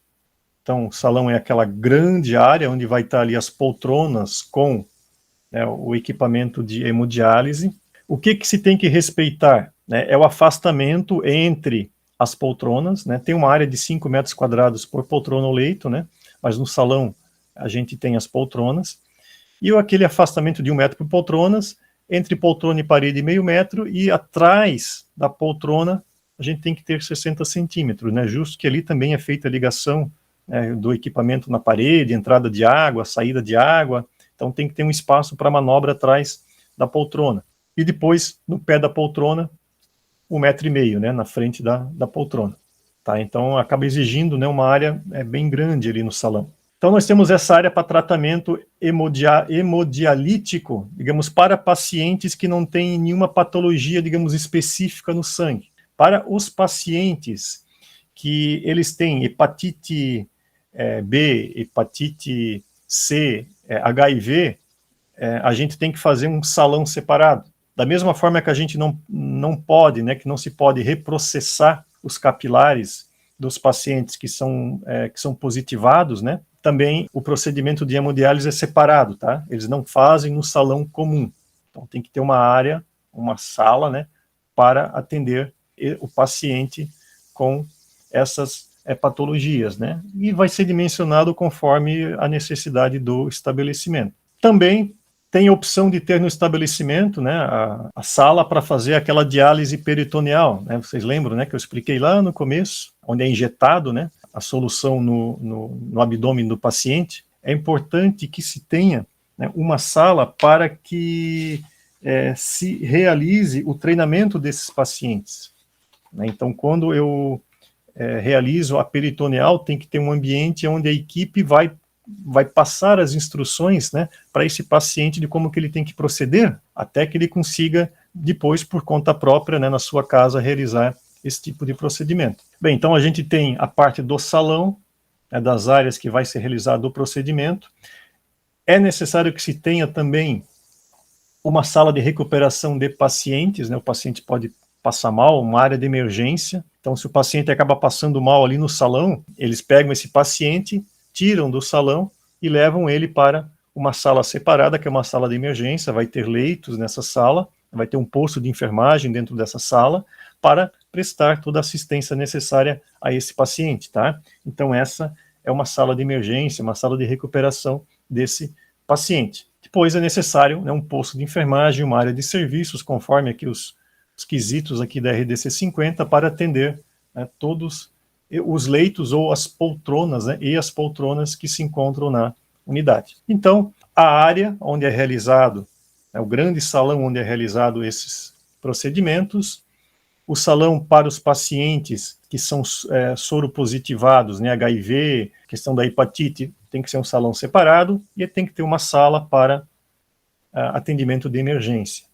Então, o salão é aquela grande área onde vai estar ali as poltronas com, né, o equipamento de hemodiálise. O que se tem que respeitar? Né, é o afastamento entre as poltronas, né, tem uma área de 5 metros quadrados por poltrona ou leito, né, mas no salão a gente tem as poltronas, e aquele afastamento de 1 metro por poltronas, entre poltrona e parede meio metro, e atrás da poltrona a gente tem que ter 60 centímetros, né, justo que ali também é feita a ligação, né, do equipamento na parede, entrada de água, saída de água, então tem que ter um espaço para manobra atrás da poltrona. E depois, no pé da poltrona, 1,5 metro, né, na frente da poltrona. Tá? Então, acaba exigindo, né, uma área bem grande ali no salão. Então, nós temos essa área para tratamento hemodialítico, digamos, para pacientes que não têm nenhuma patologia, digamos, específica no sangue. Para os pacientes que eles têm hepatite B, hepatite C, HIV, a gente tem que fazer um salão separado. Da mesma forma que a gente não pode, né, que não se pode reprocessar os capilares dos pacientes que são positivados, né, também o procedimento de hemodiálise é separado, tá? Eles não fazem no salão comum. Então tem que ter uma área, uma sala, né, para atender o paciente com essas patologias, né? E vai ser dimensionado conforme a necessidade do estabelecimento. Também tem a opção de ter no estabelecimento, né, a sala para fazer aquela diálise peritoneal, né? Vocês lembram, né, que eu expliquei lá no começo, onde é injetado, né, a solução no abdômen do paciente. É importante que se tenha, né, uma sala para que se realize o treinamento desses pacientes. Né? Então, quando eu realizo a peritoneal, tem que ter um ambiente onde a equipe vai passar as instruções, né, para esse paciente de como que ele tem que proceder, até que ele consiga, depois, por conta própria, né, na sua casa, realizar esse tipo de procedimento. Bem, então a gente tem a parte do salão, né, das áreas que vai ser realizado o procedimento. É necessário que se tenha também uma sala de recuperação de pacientes, né, o paciente pode passar mal, uma área de emergência. Então, se o paciente acaba passando mal ali no salão, eles pegam esse paciente, tiram do salão e levam ele para uma sala separada, que é uma sala de emergência, vai ter leitos nessa sala, vai ter um posto de enfermagem dentro dessa sala, para prestar toda a assistência necessária a esse paciente, tá? Então, essa é uma sala de emergência, uma sala de recuperação desse paciente. Depois é necessário, né, um posto de enfermagem, uma área de serviços, conforme aqui os quesitos aqui da RDC 50, para atender, né, todos os leitos ou as poltronas, né, e as poltronas que se encontram na unidade. Então, a área onde é realizado, né, o grande salão onde é realizado esses procedimentos, o salão para os pacientes que são soropositivados, né, HIV, questão da hepatite, tem que ser um salão separado, e tem que ter uma sala para atendimento de emergência.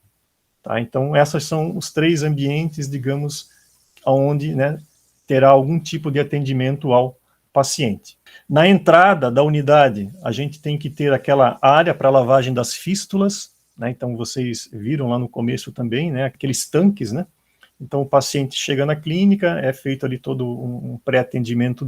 Tá? Então, esses são os 3 ambientes, digamos, onde, né, terá algum tipo de atendimento ao paciente. Na entrada da unidade, a gente tem que ter aquela área para lavagem das fístulas, né? Então, vocês viram lá no começo também, né, aqueles tanques, né? Então, o paciente chega na clínica, é feito ali todo um pré-atendimento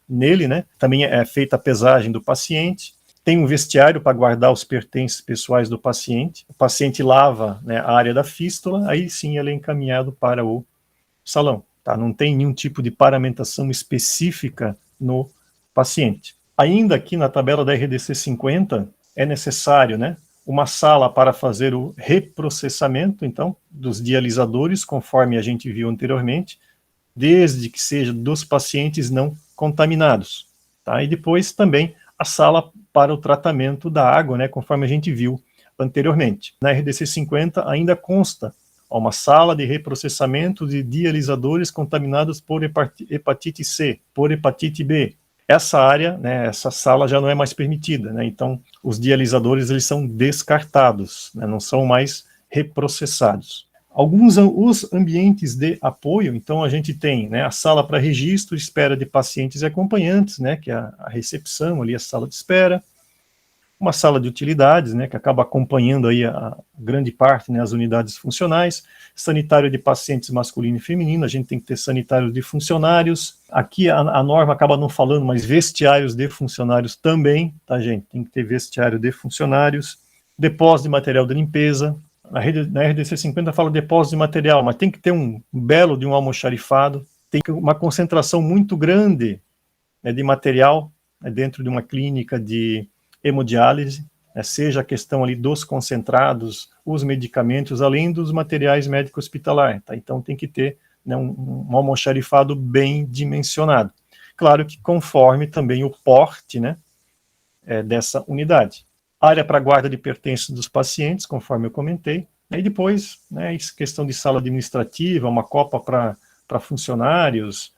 nele, né? Também é feita a pesagem do paciente. Tem um vestiário para guardar os pertences pessoais do paciente. O paciente lava, né, a área da fístula, aí sim ele é encaminhado para o salão. Tá? Não tem nenhum tipo de paramentação específica no paciente. Ainda aqui na tabela da RDC 50, é necessário, né, uma sala para fazer o reprocessamento, então, dos dialisadores, conforme a gente viu anteriormente, desde que seja dos pacientes não contaminados. Tá? E depois também a sala para o tratamento da água, né, conforme a gente viu anteriormente. Na RDC 50 ainda consta uma sala de reprocessamento de dialisadores contaminados por hepatite C, por hepatite B. Essa área, né, essa sala já não é mais permitida, né, então os dialisadores eles são descartados, né, não são mais reprocessados. Os ambientes de apoio, então a gente tem, né, a sala para registro, espera de pacientes e acompanhantes, né, que é a recepção ali, a sala de espera, uma sala de utilidades, né, que acaba acompanhando aí a grande parte, né, as unidades funcionais, sanitário de pacientes masculino e feminino, a gente tem que ter sanitários de funcionários, aqui a norma acaba não falando, mas vestiários de funcionários também, tá, gente, tem que ter vestiário de funcionários, depósito de material de limpeza, na RDC 50 fala depósito de material, mas tem que ter um belo de um almoxarifado, tem uma concentração muito grande, né, de material, né, dentro de uma clínica de hemodiálise, né, seja a questão ali dos concentrados, os medicamentos, além dos materiais médico-hospitalar, tá? Então tem que ter, né, um almoxarifado bem dimensionado. Claro que conforme também o porte, né, dessa unidade. Área para guarda de pertences dos pacientes, conforme eu comentei. E depois, né, questão de sala administrativa, uma copa para funcionários,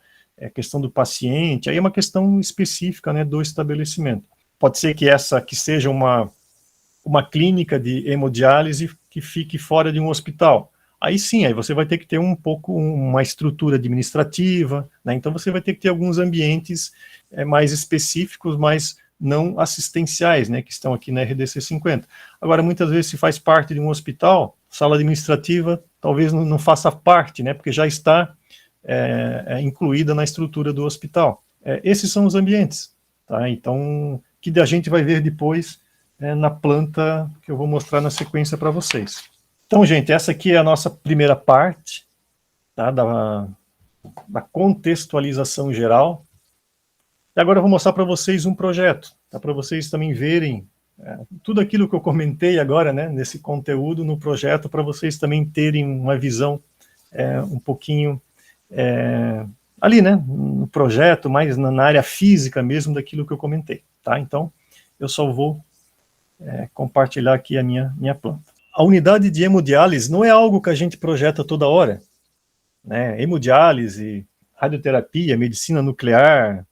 questão do paciente, aí é uma questão específica, né, do estabelecimento. Pode ser que essa que seja uma clínica de hemodiálise que fique fora de um hospital. Aí sim, aí você vai ter que ter um pouco uma estrutura administrativa, né? Então você vai ter que ter alguns ambientes mais específicos, mas não assistenciais, né, que estão aqui na RDC 50. Agora, muitas vezes se faz parte de um hospital, sala administrativa talvez não faça parte, né, porque já está incluída na estrutura do hospital. Esses são os ambientes, tá? Então, que a gente vai ver depois na planta que eu vou mostrar na sequência para vocês. Então, gente, essa aqui é a nossa primeira parte, tá, da contextualização geral. E agora eu vou mostrar para vocês um projeto, tá, para vocês também verem tudo aquilo que eu comentei agora, né, nesse conteúdo no projeto, para vocês também terem uma visão um pouquinho ali, né, no projeto, mais na área física mesmo daquilo que eu comentei, tá? Então, eu só vou compartilhar aqui a minha planta. A unidade de hemodiálise não é algo que a gente projeta toda hora, né? Hemodiálise, radioterapia, medicina nuclear,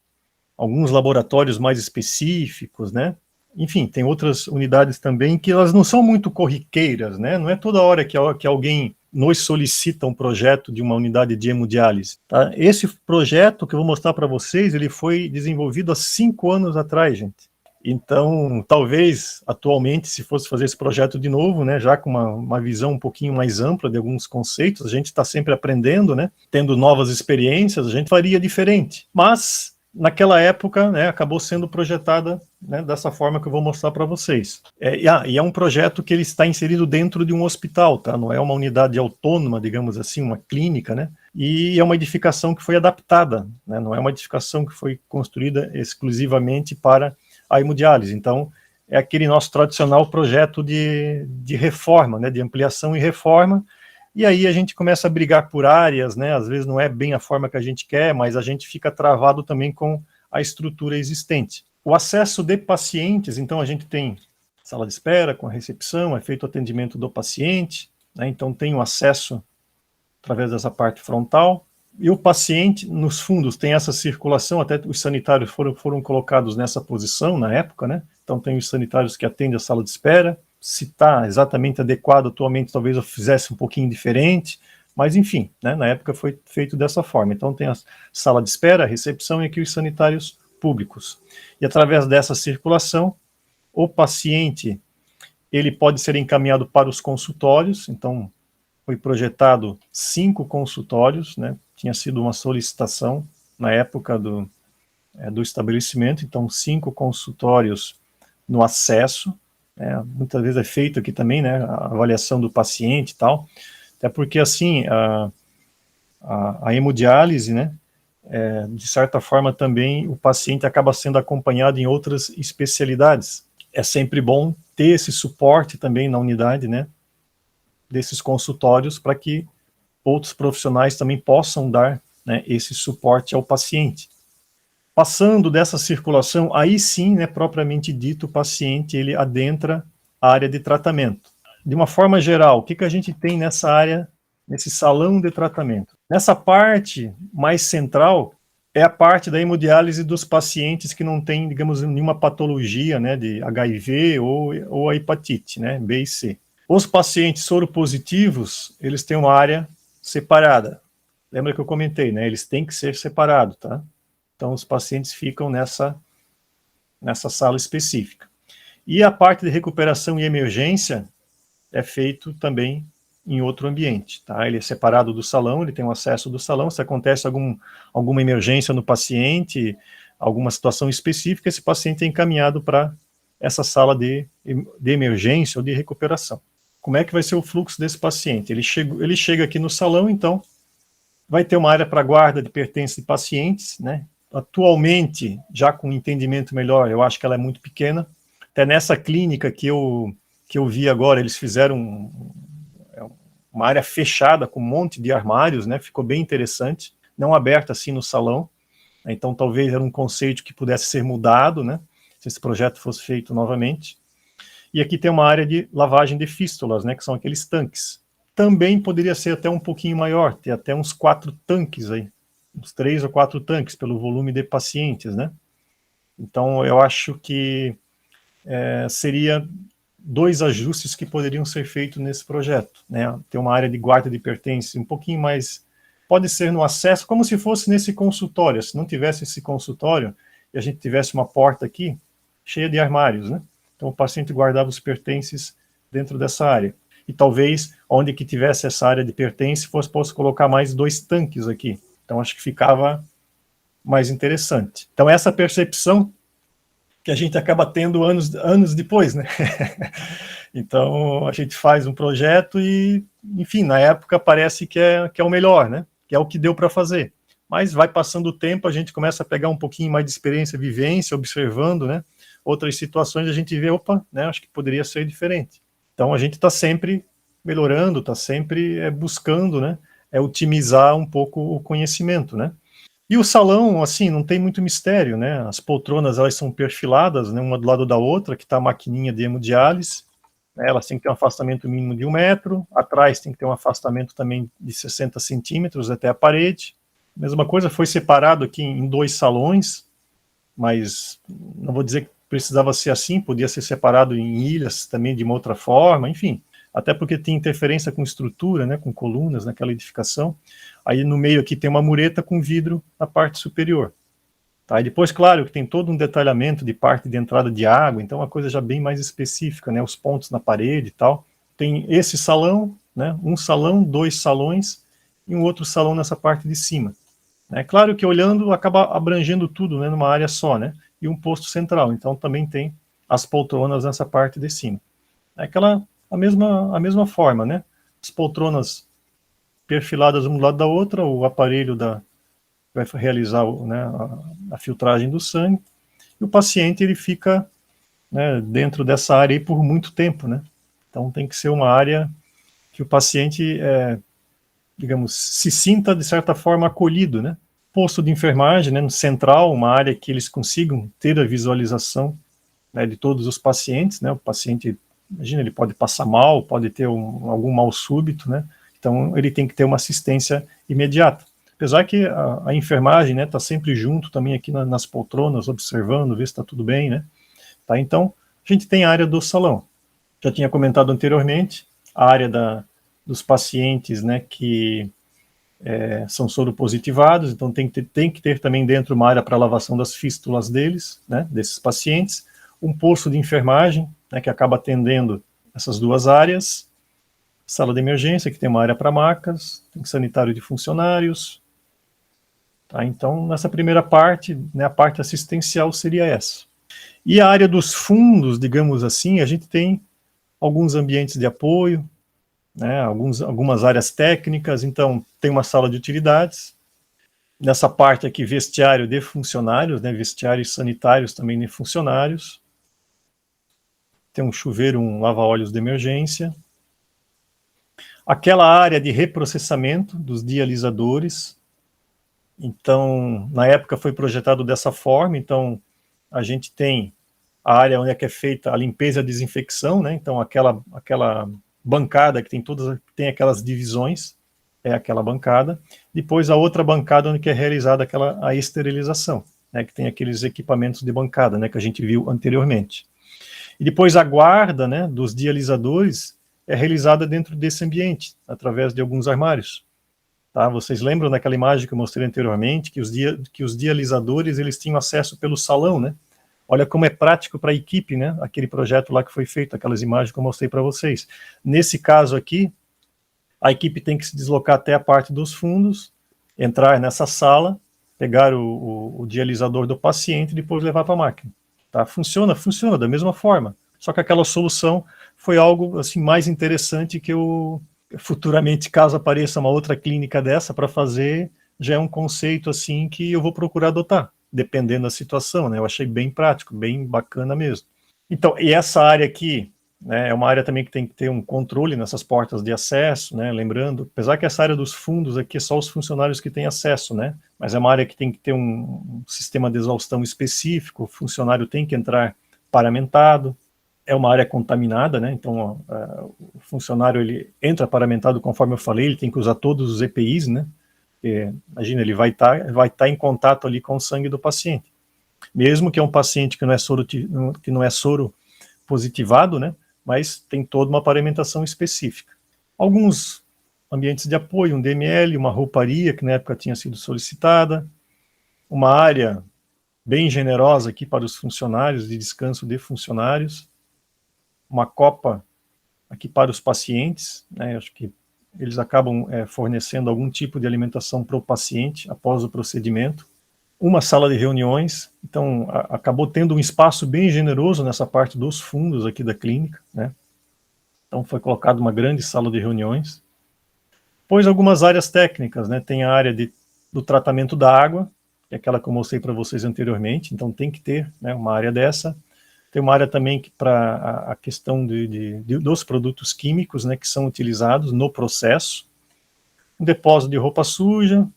alguns laboratórios mais específicos, né? Enfim, tem outras unidades também que elas não são muito corriqueiras, né? Não é toda hora que alguém nos solicita um projeto de uma unidade de hemodiálise. Tá? Esse projeto que eu vou mostrar para vocês, ele foi desenvolvido há 5 anos atrás, gente. Então, talvez, atualmente, se fosse fazer esse projeto de novo, né, já com uma visão um pouquinho mais ampla de alguns conceitos, a gente está sempre aprendendo, né, tendo novas experiências, a gente faria diferente. Mas, naquela época, né, acabou sendo projetada, né, dessa forma que eu vou mostrar para vocês. E é um projeto que ele está inserido dentro de um hospital, tá? Não é uma unidade autônoma, digamos assim, uma clínica, né? E é uma edificação que foi adaptada, né? Não é uma edificação que foi construída exclusivamente para a hemodiálise. Então, é aquele nosso tradicional projeto de reforma, né, de ampliação e reforma, e aí a gente começa a brigar por áreas, né, às vezes não é bem a forma que a gente quer, mas a gente fica travado também com a estrutura existente. O acesso de pacientes, então a gente tem sala de espera com a recepção, é feito o atendimento do paciente, né, então tem o acesso através dessa parte frontal, e o paciente, nos fundos, tem essa circulação, até os sanitários foram colocados nessa posição na época, né? Então tem os sanitários que atendem a sala de espera, se está exatamente adequado atualmente, talvez eu fizesse um pouquinho diferente, mas enfim, né? Na época foi feito dessa forma. Então tem a sala de espera, a recepção e aqui os sanitários públicos. E através dessa circulação, o paciente, ele pode ser encaminhado para os consultórios, então foi projetado 5 consultórios, né? Tinha sido uma solicitação na época do estabelecimento, então 5 consultórios no acesso, né? Muitas vezes é feito aqui também, né, a avaliação do paciente e tal, até porque assim, a hemodiálise, né, de certa forma também o paciente acaba sendo acompanhado em outras especialidades. É sempre bom ter esse suporte também na unidade, né, desses consultórios, para que outros profissionais também possam dar, né, esse suporte ao paciente. Passando dessa circulação, aí sim, né, propriamente dito, o paciente ele adentra a área de tratamento. De uma forma geral, o que a gente tem nessa área, nesse salão de tratamento? Nessa parte mais central, é a parte da hemodiálise dos pacientes que não têm, digamos, nenhuma patologia, né, de HIV ou a hepatite, né, B e C. Os pacientes soropositivos, eles têm uma área separada. Lembra que eu comentei, né? Eles têm que ser separados, tá? Então, os pacientes ficam nessa sala específica. E a parte de recuperação e emergência é feito também em outro ambiente, tá? Ele é separado do salão, ele tem o acesso do salão. Se acontece alguma emergência no paciente, alguma situação específica, esse paciente é encaminhado para essa sala de emergência ou de recuperação. Como é que vai ser o fluxo desse paciente? Ele chega aqui no salão, então, vai ter uma área para guarda de pertences de pacientes, né? Atualmente, já com um entendimento melhor, eu acho que ela é muito pequena. Até nessa clínica que eu vi agora, eles fizeram uma área fechada com um monte de armários, né? Ficou bem interessante, não aberta assim no salão. Então, talvez era um conceito que pudesse ser mudado, né? Se esse projeto fosse feito novamente. E aqui tem uma área de lavagem de fístulas, né, que são aqueles tanques. Também poderia ser até um pouquinho maior, ter até uns 4 tanques aí, uns 3 ou 4 tanques, pelo volume de pacientes, né. Então, eu acho que seria 2 ajustes que poderiam ser feitos nesse projeto, né, ter uma área de guarda de pertences um pouquinho mais, pode ser no acesso, como se fosse nesse consultório. Se não tivesse esse consultório, e a gente tivesse uma porta aqui, cheia de armários, né. Então, o paciente guardava os pertences dentro dessa área. E talvez, onde que tivesse essa área de pertences, fosse colocar mais 2 tanques aqui. Então, acho que ficava mais interessante. Então, essa percepção que a gente acaba tendo anos depois, né? Então, a gente faz um projeto e, enfim, na época parece que é o melhor, né? Que é o que deu para fazer. Mas vai passando o tempo, a gente começa a pegar um pouquinho mais de experiência, vivência, observando, né? Outras situações a gente vê, opa, né, acho que poderia ser diferente. Então a gente está sempre melhorando, está sempre buscando, né, otimizar um pouco o conhecimento, né. E o salão, assim, não tem muito mistério, né, as poltronas, elas são perfiladas, né, uma do lado da outra, que está a maquininha de hemodiálise, né, elas têm que ter um afastamento mínimo de 1 metro, atrás tem que ter um afastamento também de 60 centímetros até a parede. Mesma coisa, foi separado aqui em 2 salões, mas não vou dizer que precisava ser assim, podia ser separado em ilhas também de uma outra forma, enfim, até porque tem interferência com estrutura, né, com colunas naquela edificação. Aí no meio aqui tem uma mureta com vidro na parte superior. Tá? E depois, claro, que tem todo um detalhamento de parte de entrada de água, então uma coisa já bem mais específica, né, os pontos na parede e tal. Tem esse salão, né, um salão, 2 salões e um outro salão nessa parte de cima. É claro que olhando acaba abrangendo tudo, né, numa área só, né, e um posto central, então também tem as poltronas nessa parte de cima. É a mesma forma, né, as poltronas perfiladas um do lado da outra, o aparelho vai realizar, né, a filtragem do sangue, e o paciente ele fica né, dentro dessa área aí por muito tempo, né? Então tem que ser uma área que o paciente, digamos, se sinta de certa forma acolhido, né? Posto de enfermagem, né, no central, uma área que eles consigam ter a visualização, né, de todos os pacientes, né? O paciente, imagina, ele pode passar mal, pode ter algum mal súbito, né? Então ele tem que ter uma assistência imediata. Apesar que a enfermagem, né, está sempre junto também aqui nas poltronas, observando, ver se está tudo bem, né? Tá? Então, a gente tem a área do salão. Já tinha comentado anteriormente, a área dos pacientes, né, que são soropositivados, então tem que ter também dentro uma área para lavação das fístulas deles, né, desses pacientes, um posto de enfermagem, né, que acaba atendendo essas duas áreas, sala de emergência, que tem uma área para macas, tem sanitário de funcionários. Tá? Então, nessa primeira parte, né, a parte assistencial seria essa. E a área dos fundos, digamos assim, a gente tem alguns ambientes de apoio, né, algumas áreas técnicas, então tem uma sala de utilidades, nessa parte aqui vestiário de funcionários, né, vestiários sanitários também de funcionários, tem um chuveiro, um lava-óleos de emergência, aquela área de reprocessamento dos dialisadores, então na época foi projetado dessa forma, então a gente tem a área onde é que é feita a limpeza e a desinfecção, né, então aquela bancada que tem aquelas divisões, é aquela bancada. Depois a outra bancada onde que é realizada a esterilização, né, que tem aqueles equipamentos de bancada, né, que a gente viu anteriormente. E depois a guarda, né, dos dialisadores é realizada dentro desse ambiente, através de alguns armários. Tá? Vocês lembram daquela imagem que eu mostrei anteriormente, que os dialisadores eles tinham acesso pelo salão, né? Olha como é prático para a equipe, né? Aquele projeto lá que foi feito, aquelas imagens que eu mostrei para vocês. Nesse caso aqui, a equipe tem que se deslocar até a parte dos fundos, entrar nessa sala, pegar o dialisador do paciente e depois levar para a máquina. Tá? Funciona da mesma forma. Só que aquela solução foi algo assim mais interessante que eu futuramente, caso apareça uma outra clínica dessa para fazer, já é um conceito assim que eu vou procurar adotar, dependendo da situação, né? Eu achei bem prático, bem bacana mesmo. Então, e essa área aqui, né, é uma área também que tem que ter um controle nessas portas de acesso, né, lembrando, apesar que essa área dos fundos aqui é só os funcionários que têm acesso, né, mas é uma área que tem que ter um sistema de exaustão específico, o funcionário tem que entrar paramentado, é uma área contaminada, né, então o funcionário ele entra paramentado, conforme eu falei, ele tem que usar todos os EPIs, né, imagina, ele vai estar em contato ali com o sangue do paciente, mesmo que é um paciente que não é soro positivado, né, mas tem toda uma paramentação específica. Alguns ambientes de apoio, um DML, uma rouparia, que na época tinha sido solicitada, uma área bem generosa aqui para os funcionários, de descanso de funcionários, uma copa aqui para os pacientes, né, acho que eles acabam fornecendo algum tipo de alimentação para o paciente após o procedimento, uma sala de reuniões, então acabou tendo um espaço bem generoso nessa parte dos fundos aqui da clínica, né? Então foi colocada uma grande sala de reuniões. Depois algumas áreas técnicas, né? Tem a área do tratamento da água, que é aquela que eu mostrei para vocês anteriormente, então tem que ter, né, uma área dessa. Tem uma área também para a questão dos produtos químicos, né, que são utilizados no processo. Um depósito de roupa suja,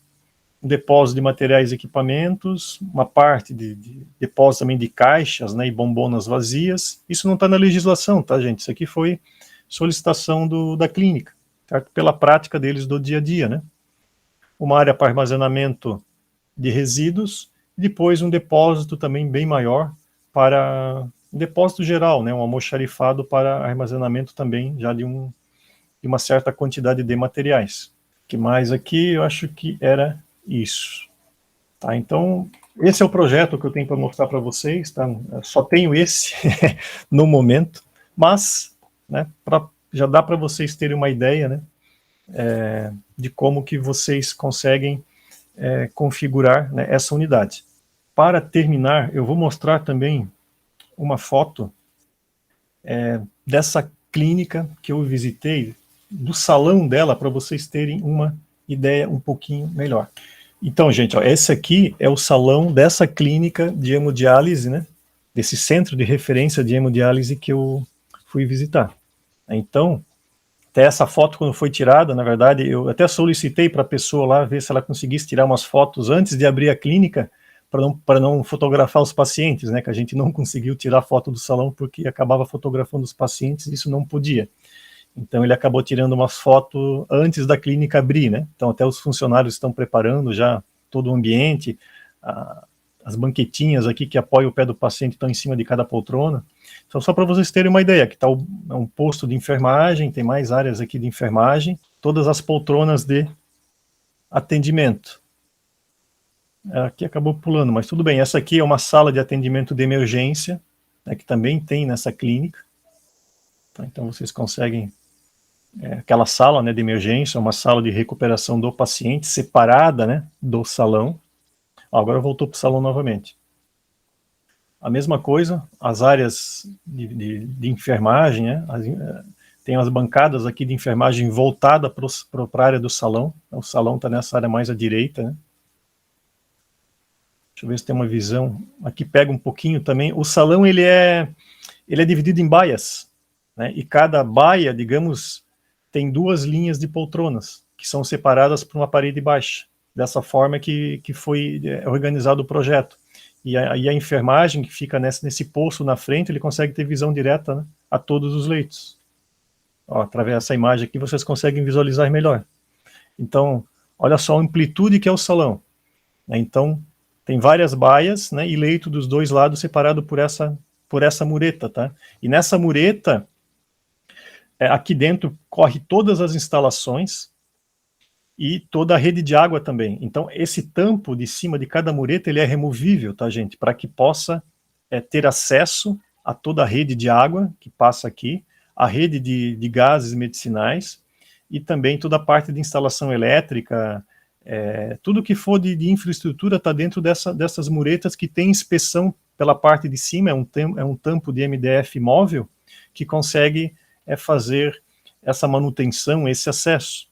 um depósito de materiais e equipamentos, uma parte de depósito também de caixas, né, e bombonas vazias. Isso não está na legislação, tá, gente? Isso aqui foi solicitação da clínica, certo? Pela prática deles do dia a dia, né? Uma área para armazenamento de resíduos, e depois um depósito também bem maior para um depósito geral, né, um almoxarifado para armazenamento também já de uma certa quantidade de materiais. O que mais aqui? Eu acho que era isso. Tá, então, esse é o projeto que eu tenho para mostrar para vocês, tá? Eu só tenho esse no momento, mas, né, já dá para vocês terem uma ideia, né, de como que vocês conseguem configurar, né, essa unidade. Para terminar, eu vou mostrar também uma foto dessa clínica que eu visitei, do salão dela, para vocês terem uma ideia um pouquinho melhor. Então, gente, ó, esse aqui é o salão dessa clínica de hemodiálise, né? desse centro de referência de hemodiálise que eu fui visitar. Então, até essa foto, quando foi tirada, na verdade, eu até solicitei para a pessoa lá ver se ela conseguisse tirar umas fotos antes de abrir a clínica, para não fotografar os pacientes, né, que a gente não conseguiu tirar foto do salão porque acabava fotografando os pacientes e isso não podia. Então ele acabou tirando umas fotos antes da clínica abrir, né? Então até os funcionários estão preparando já todo o ambiente, as banquetinhas aqui que apoiam o pé do paciente estão em cima de cada poltrona. Então só para vocês terem uma ideia, aqui está um posto de enfermagem, tem mais áreas aqui de enfermagem, todas as poltronas de atendimento. Aqui acabou pulando, mas tudo bem. Essa aqui é uma sala de atendimento de emergência, né, que também tem nessa clínica. Tá, então vocês conseguem aquela sala, né, de emergência, uma sala de recuperação do paciente, separada, né, do salão. Agora voltou para o salão novamente. A mesma coisa, as áreas de enfermagem, né, tem as bancadas aqui de enfermagem voltada para a área do salão. O salão está nessa área mais à direita, né. Deixa eu ver se tem uma visão. Aqui pega um pouquinho também. O salão ele é dividido em baias, né, e cada baia, digamos, tem 2 linhas de poltronas, que são separadas por uma parede baixa. Dessa forma que foi organizado o projeto. E a enfermagem, que fica nesse poço na frente, ele consegue ter visão direta, né, a todos os leitos. Ó, através dessa imagem aqui, vocês conseguem visualizar melhor. Então, olha só a amplitude que é o salão. Então, tem várias baias, né, e leito dos 2 lados separado por essa mureta, tá? E nessa mureta, aqui dentro corre todas as instalações e toda a rede de água também. Então, esse tampo de cima de cada mureta, ele é removível, tá, gente? Para que possa ter acesso a toda a rede de água que passa aqui, a rede de gases medicinais e também toda a parte de instalação elétrica, tudo que for de infraestrutura está dentro dessas muretas que tem inspeção pela parte de cima, é um tampo de MDF móvel que consegue fazer essa manutenção, esse acesso.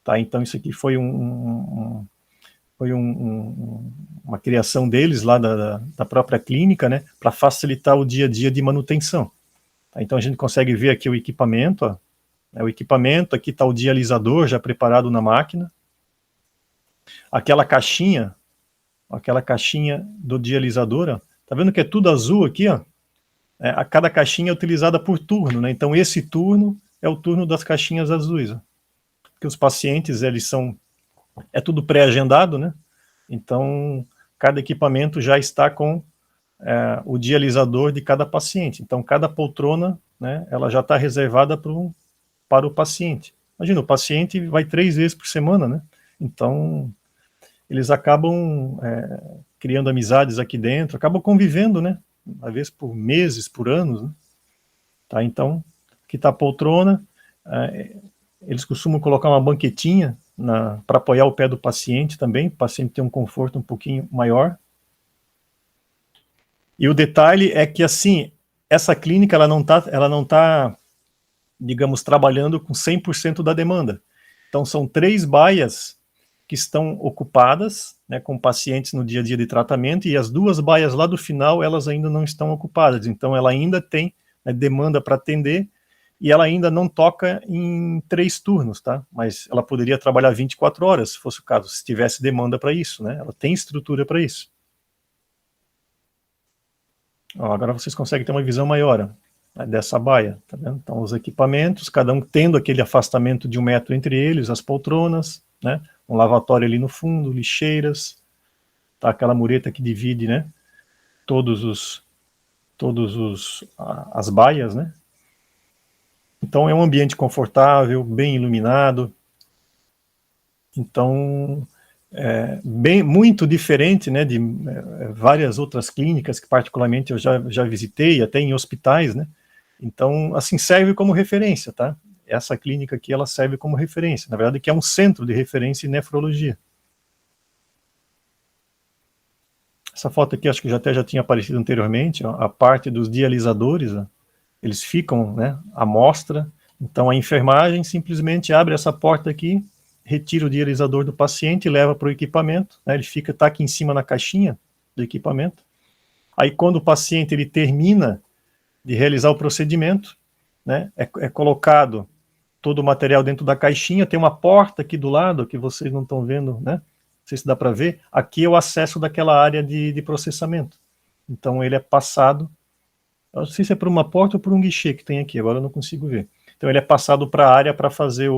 Tá? Então isso aqui foi uma criação deles lá da própria clínica, né, para facilitar o dia a dia de manutenção. Tá? Então a gente consegue ver aqui o equipamento, ó, o equipamento, aqui está o dialisador já preparado na máquina. Aquela caixinha do dialisador, ó, tá vendo que é tudo azul aqui, ó? A cada caixinha é utilizada por turno, né? Então esse turno é o turno das caixinhas azuis, ó. Porque os pacientes, é tudo pré-agendado, né? Então cada equipamento já está com o dialisador de cada paciente. Então cada poltrona, né, ela já está reservada para o paciente. Imagina, o paciente vai 3 vezes por semana, né? Então eles acabam criando amizades aqui dentro, acabam convivendo, né? Às vezes por meses, por anos, né? Tá? Então, aqui está a poltrona, eles costumam colocar uma banquetinha para apoiar o pé do paciente também, para o paciente ter um conforto um pouquinho maior. E o detalhe é que, assim, essa clínica, ela não tá, digamos, trabalhando com 100% da demanda. Então, são 3 baias que estão ocupadas, né, com pacientes no dia a dia de tratamento, e as 2 baias lá do final, elas ainda não estão ocupadas, então ela ainda tem, né, demanda para atender, e ela ainda não toca em 3 turnos, tá? Mas ela poderia trabalhar 24 horas, se fosse o caso, se tivesse demanda para isso, né? Ela tem estrutura para isso. Ó, agora vocês conseguem ter uma visão maior, ó, dessa baia, tá vendo? Então os equipamentos, cada um tendo aquele afastamento de 1 metro entre eles, as poltronas, né? Um lavatório ali no fundo, lixeiras, tá? Aquela mureta que divide, né, as baias, né? Então é um ambiente confortável, bem iluminado. Então muito diferente, né, de várias outras clínicas que particularmente eu já visitei, até em hospitais, né? Então, assim, serve como referência, tá? Essa clínica aqui, ela serve como referência, na verdade que é um centro de referência em nefrologia. Essa foto aqui acho que já tinha aparecido anteriormente, ó, a parte dos dialisadores, ó, eles ficam, né, à mostra, então a enfermagem simplesmente abre essa porta aqui, retira o dialisador do paciente e leva para o equipamento, né, ele está aqui em cima na caixinha do equipamento, Aí, quando o paciente ele termina de realizar o procedimento, né, é colocado todo o material dentro da caixinha, tem uma porta aqui do lado, que vocês não estão vendo, né? Não sei se dá para ver. Aqui é o acesso daquela área de processamento. Então, ele é passado, eu não sei se é por uma porta ou por um guichê que tem aqui, agora eu não consigo ver. Então, ele é passado para a área para fazer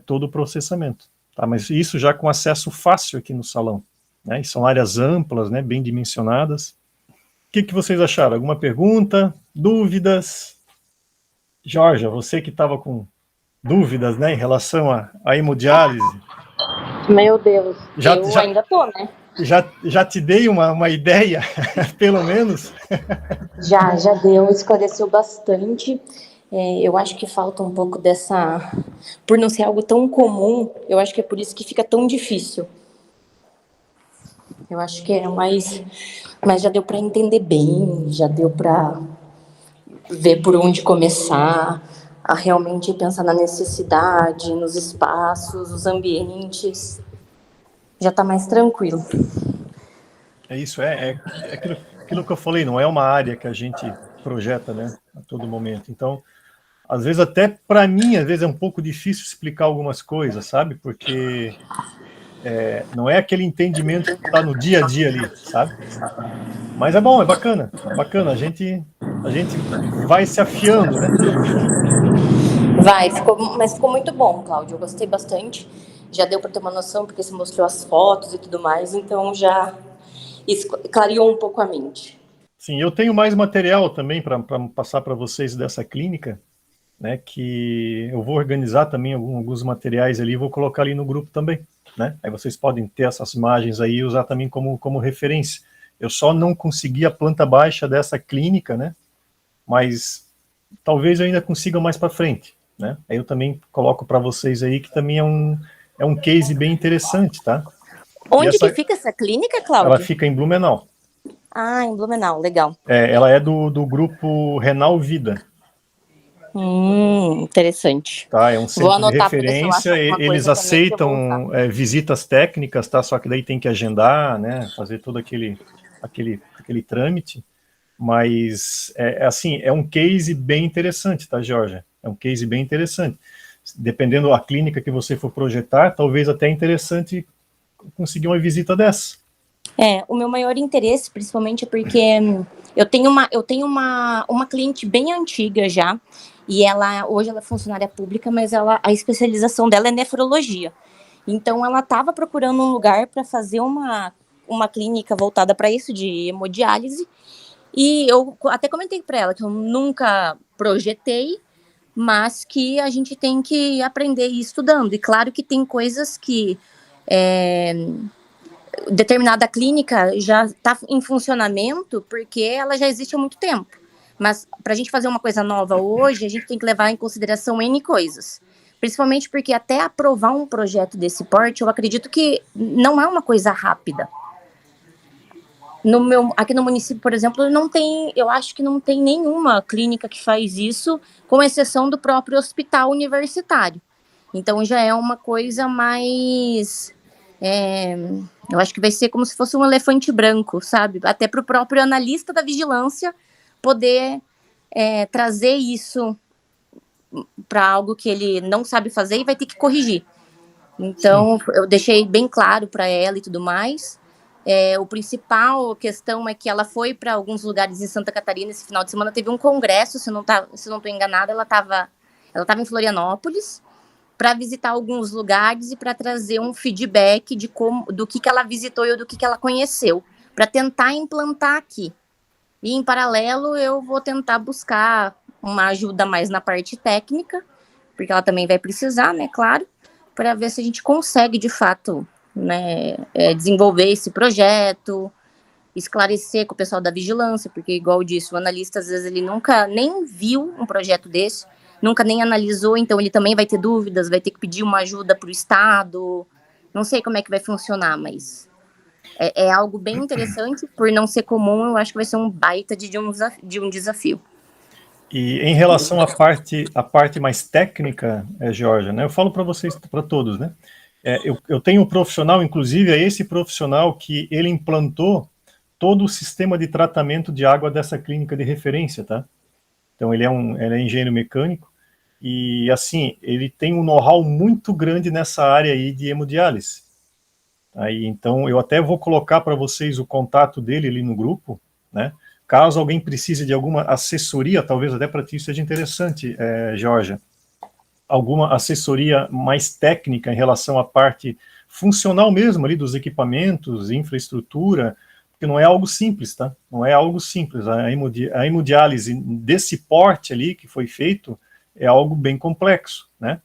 todo o processamento. Tá? Mas isso já com acesso fácil aqui no salão. Né? E são áreas amplas, né, bem dimensionadas. O que vocês acharam? Alguma pergunta? Dúvidas? Jorge, você que estava com dúvidas, né, em relação à hemodiálise. Meu Deus, eu ainda tô, né? Já te dei uma ideia, pelo menos? Já deu, esclareceu bastante. Eu acho que falta um pouco dessa... Por não ser algo tão comum, eu acho que é por isso que fica tão difícil. Eu acho que é mais... Mas já deu para entender bem, já deu para ver por onde começar, a realmente pensar na necessidade, nos espaços, os ambientes. Já está mais tranquilo. É isso, aquilo que eu falei, não é uma área que a gente projeta, né, a todo momento. Então, às vezes até para mim, às vezes é um pouco difícil explicar algumas coisas, sabe? Porque não é aquele entendimento que está no dia a dia ali, sabe? Mas é bom, é bacana, a gente vai se afiando, né? Mas ficou muito bom, Cláudio, eu gostei bastante. Já deu para ter uma noção, porque você mostrou as fotos e tudo mais, então já clareou um pouco a mente. Sim, eu tenho mais material também para passar para vocês dessa clínica, né, que eu vou organizar também alguns materiais ali e vou colocar ali no grupo também, né? Aí vocês podem ter essas imagens aí e usar também como referência. Eu só não consegui a planta baixa dessa clínica, né? Mas talvez eu ainda consiga mais para frente, né? Aí eu também coloco para vocês aí que também é um case bem interessante, tá? Onde que fica essa clínica, Cláudio? Ela fica em Blumenau. Ah, em Blumenau, legal. Ela é do grupo Renal Vida. Interessante. Tá, é um centro de referência, eles aceitam visitas técnicas, tá? Só que daí tem que agendar, né? Fazer todo aquele trâmite. Mas assim, é um case bem interessante, tá, Georgia? É um case bem interessante. Dependendo da clínica que você for projetar, talvez até é interessante conseguir uma visita dessa. O meu maior interesse, principalmente porque eu tenho uma cliente bem antiga já, e hoje ela é funcionária pública, mas a especialização dela é nefrologia. Então ela estava procurando um lugar para fazer uma clínica voltada para isso, de hemodiálise, e eu até comentei para ela que eu nunca projetei, mas que a gente tem que aprender e ir estudando. E claro que tem coisas que determinada clínica já está em funcionamento porque ela já existe há muito tempo. Mas para a gente fazer uma coisa nova hoje, a gente tem que levar em consideração N coisas. Principalmente porque até aprovar um projeto desse porte, eu acredito que não é uma coisa rápida. Aqui no município, por exemplo, eu acho que não tem nenhuma clínica que faz isso, com exceção do próprio hospital universitário. Então já é uma coisa mais... eu acho que vai ser como se fosse um elefante branco, sabe? Até para o próprio analista da vigilância poder trazer isso para algo que ele não sabe fazer e vai ter que corrigir. Então, eu deixei bem claro para ela e tudo mais. O principal questão é que ela foi para alguns lugares em Santa Catarina esse final de semana, teve um congresso, se eu não estou enganada, ela estava em Florianópolis, para visitar alguns lugares e para trazer um feedback do que ela visitou e do que ela conheceu, para tentar implantar aqui. E, em paralelo, eu vou tentar buscar uma ajuda mais na parte técnica, porque ela também vai precisar, né, claro, para ver se a gente consegue, de fato, né, desenvolver esse projeto, esclarecer com o pessoal da vigilância, porque, igual eu disse, o analista, às vezes, ele nunca nem viu um projeto desse, nunca nem analisou, então ele também vai ter dúvidas, vai ter que pedir uma ajuda para o Estado, não sei como é que vai funcionar, mas é algo bem interessante, por não ser comum, eu acho que vai ser um baita de um desafio. E em relação à parte mais técnica, Georgia, né, eu falo para vocês, para todos, né, eu tenho um profissional, inclusive é esse profissional que ele implantou todo o sistema de tratamento de água dessa clínica de referência, tá? Então ele é engenheiro mecânico, e assim, ele tem um know-how muito grande nessa área aí de hemodiálise. Aí, então eu até vou colocar para vocês o contato dele ali no grupo, né? Caso alguém precise de alguma assessoria, talvez até para ti seja interessante, Georgia, alguma assessoria mais técnica em relação à parte funcional mesmo ali dos equipamentos, infraestrutura, porque não é algo simples, tá? Não é algo simples. A hemodiálise desse porte ali que foi feito é algo bem complexo, né?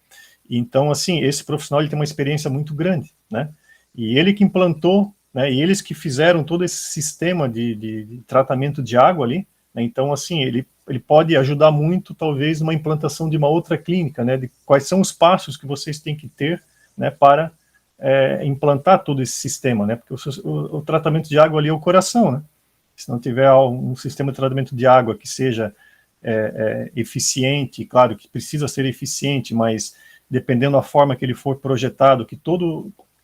Então, assim, esse profissional ele tem uma experiência muito grande, né? E ele que implantou, né? E eles que fizeram todo esse sistema de tratamento de água ali, né? Então, assim, ele pode ajudar muito, talvez, numa implantação de uma outra clínica, né? De quais são os passos que vocês têm que ter, né? Para implantar todo esse sistema, né? Porque o tratamento de água ali é o coração, né? Se não tiver um sistema de tratamento de água que seja eficiente, claro que precisa ser eficiente, mas dependendo da forma que ele for projetado,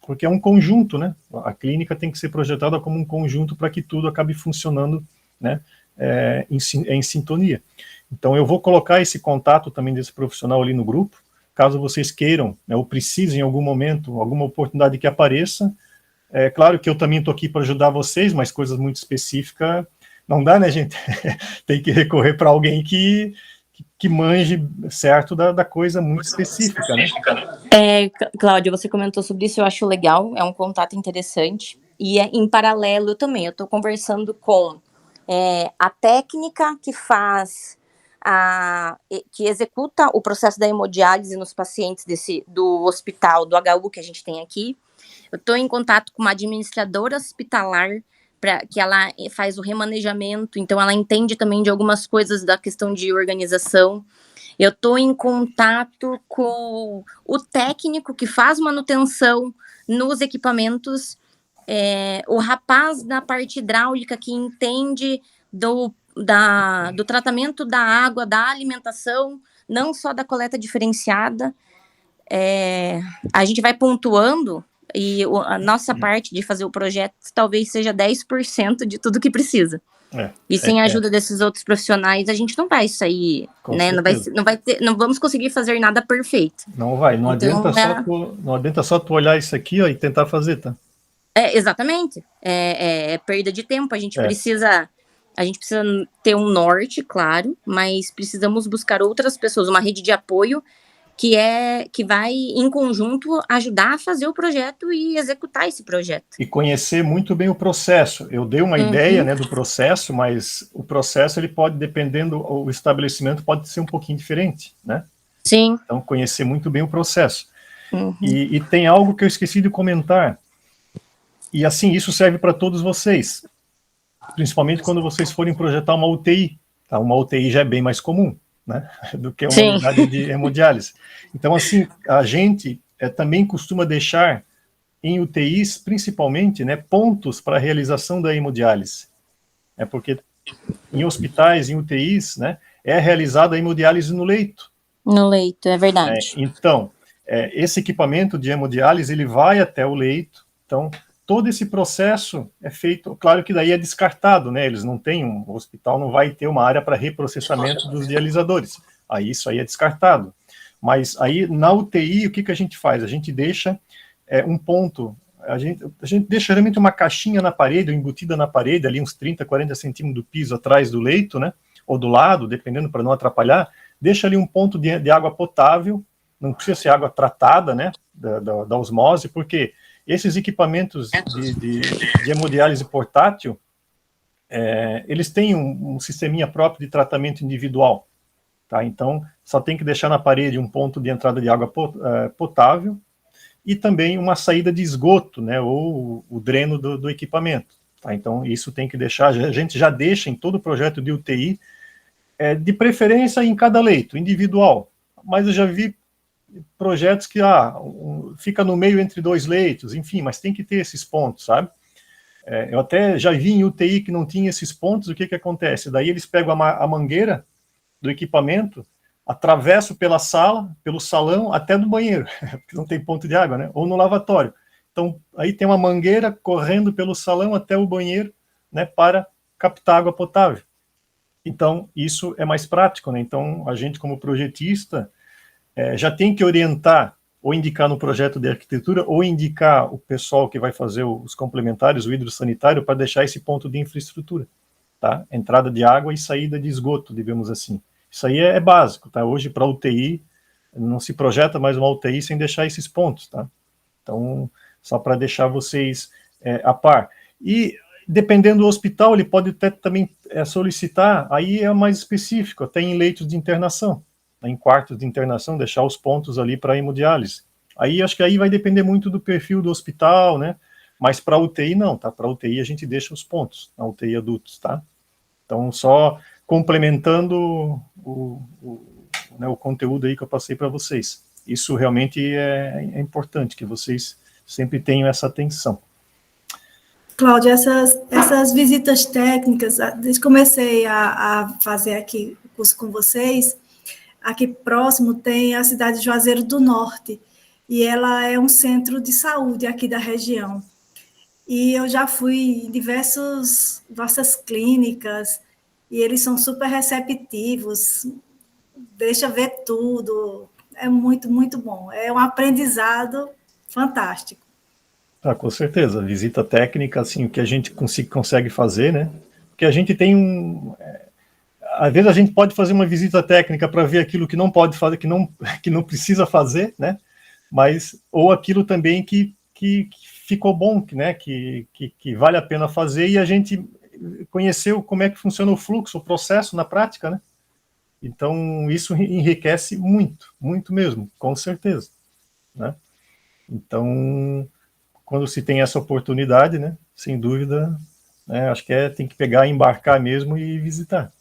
porque é um conjunto, né? A clínica tem que ser projetada como um conjunto para que tudo acabe funcionando, né? Em sintonia. Então eu vou colocar esse contato também desse profissional ali no grupo, caso vocês queiram, né, ou precisem em algum momento, alguma oportunidade que apareça. É claro que eu também estou aqui para ajudar vocês, mas coisas muito específicas não dá, né, gente? Tem que recorrer para alguém que manje certo da coisa muito específica, né? Cláudia, você comentou sobre isso, eu acho legal, é um contato interessante. E em paralelo também, eu estou conversando com a técnica que que executa o processo da hemodiálise nos pacientes do hospital, do HU que a gente tem aqui. Eu estou em contato com uma administradora hospitalar, que ela faz o remanejamento, então ela entende também de algumas coisas da questão de organização. Eu estou em contato com o técnico que faz manutenção nos equipamentos, o rapaz da parte hidráulica que entende do tratamento da água, da alimentação, não só da coleta diferenciada. A gente vai pontuando e a nossa parte de fazer o projeto talvez seja 10% de tudo que precisa. E sem a ajuda desses outros profissionais, a gente não vai sair, né? Não vamos conseguir fazer nada perfeito. Não vai, não adianta só tu olhar isso aqui, ó, e tentar fazer, tá? Exatamente. É perda de tempo. A gente precisa ter um norte, claro, mas precisamos buscar outras pessoas, uma rede de apoio que vai, em conjunto, ajudar a fazer o projeto e executar esse projeto. E conhecer muito bem o processo. Eu dei uma ideia, né, do processo, mas o processo, ele pode, dependendo, o estabelecimento pode ser um pouquinho diferente, né? Sim. Então, conhecer muito bem o processo. E tem algo que eu esqueci de comentar, e assim, isso serve para todos vocês, principalmente quando vocês forem projetar uma UTI, tá? Uma UTI já é bem mais comum, né, do que uma unidade de hemodiálise. Então, assim, a gente também costuma deixar em UTIs, principalmente, né, pontos para a realização da hemodiálise. Porque em hospitais, em UTIs, né, é realizada a hemodiálise no leito. No leito, é verdade. Então, esse equipamento de hemodiálise, ele vai até o leito, então, todo esse processo é feito, claro que daí é descartado, né, eles não têm, o hospital não vai ter uma área para reprocessamento dos dialisadores, aí isso aí é descartado. Mas aí, na UTI, o que a gente faz? A gente deixa um ponto, a gente deixa realmente uma caixinha na parede, ou embutida na parede, ali uns 30, 40 centímetros do piso atrás do leito, né, ou do lado, dependendo, para não atrapalhar, deixa ali um ponto de água potável, não precisa ser água tratada, né, da osmose, porque esses equipamentos de hemodiálise portátil, eles têm um sisteminha próprio de tratamento individual, tá? Então, só tem que deixar na parede um ponto de entrada de água potável e também uma saída de esgoto, né, ou o dreno do equipamento, tá? Então, isso tem que deixar, a gente já deixa em todo o projeto de UTI, de preferência em cada leito, individual, mas eu já vi projetos que fica no meio entre dois leitos, enfim, mas tem que ter esses pontos, sabe? Eu até já vi em UTI que não tinha esses pontos, o que acontece? Daí eles pegam a mangueira do equipamento, atravessam pela sala, pelo salão, até no banheiro, porque não tem ponto de água, né? Ou no lavatório. Então, aí tem uma mangueira correndo pelo salão até o banheiro, né, para captar água potável. Então, isso é mais prático, né? Então, a gente, como projetista, já tem que orientar, ou indicar no projeto de arquitetura, ou indicar o pessoal que vai fazer os complementares, o hidrossanitário, para deixar esse ponto de infraestrutura, tá? Entrada de água e saída de esgoto, digamos assim. Isso aí é básico, tá? Hoje, para UTI, não se projeta mais uma UTI sem deixar esses pontos, tá? Então, só para deixar vocês a par. E, dependendo do hospital, ele pode até também solicitar, aí é mais específico, até em leitos de internação, em quartos de internação, deixar os pontos ali para hemodiálise. Aí, acho que aí vai depender muito do perfil do hospital, né? Mas para UTI não, tá? Para UTI a gente deixa os pontos, na UTI adultos, tá? Então, só complementando né, o conteúdo aí que eu passei para vocês. Isso realmente é importante, que vocês sempre tenham essa atenção. Cláudia, essas visitas técnicas, desde que comecei a fazer aqui o curso com vocês, aqui próximo tem a cidade de Juazeiro do Norte, e ela é um centro de saúde aqui da região. E eu já fui em diversas clínicas, e eles são super receptivos, deixa ver tudo, é muito, muito bom. É um aprendizado fantástico. Ah, com certeza, visita técnica, assim, o que a gente consegue fazer, né? Porque a gente tem às vezes a gente pode fazer uma visita técnica para ver aquilo que não pode fazer, que não precisa fazer, né? Mas, ou aquilo também que ficou bom, né? Que vale a pena fazer, e a gente conheceu como é que funciona o fluxo, o processo na prática, né? Então, isso enriquece muito, muito mesmo, com certeza, né? Então, quando se tem essa oportunidade, né, sem dúvida, né, acho que tem que pegar, embarcar mesmo e visitar.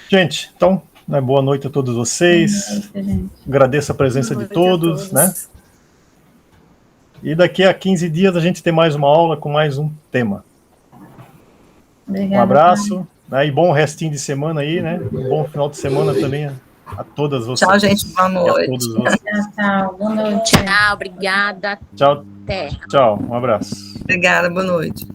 Gente, então, né, boa noite a todos vocês. Agradeço a presença de todos, né? E daqui a 15 dias a gente tem mais uma aula com mais um tema. Obrigada, um abraço, né, e bom restinho de semana aí, né? Um bom final de semana também a todas vocês. Tchau, gente. Boa noite. Tchau, boa noite. Tchau, obrigada. Tchau. Até. Tchau, um abraço. Obrigada, boa noite.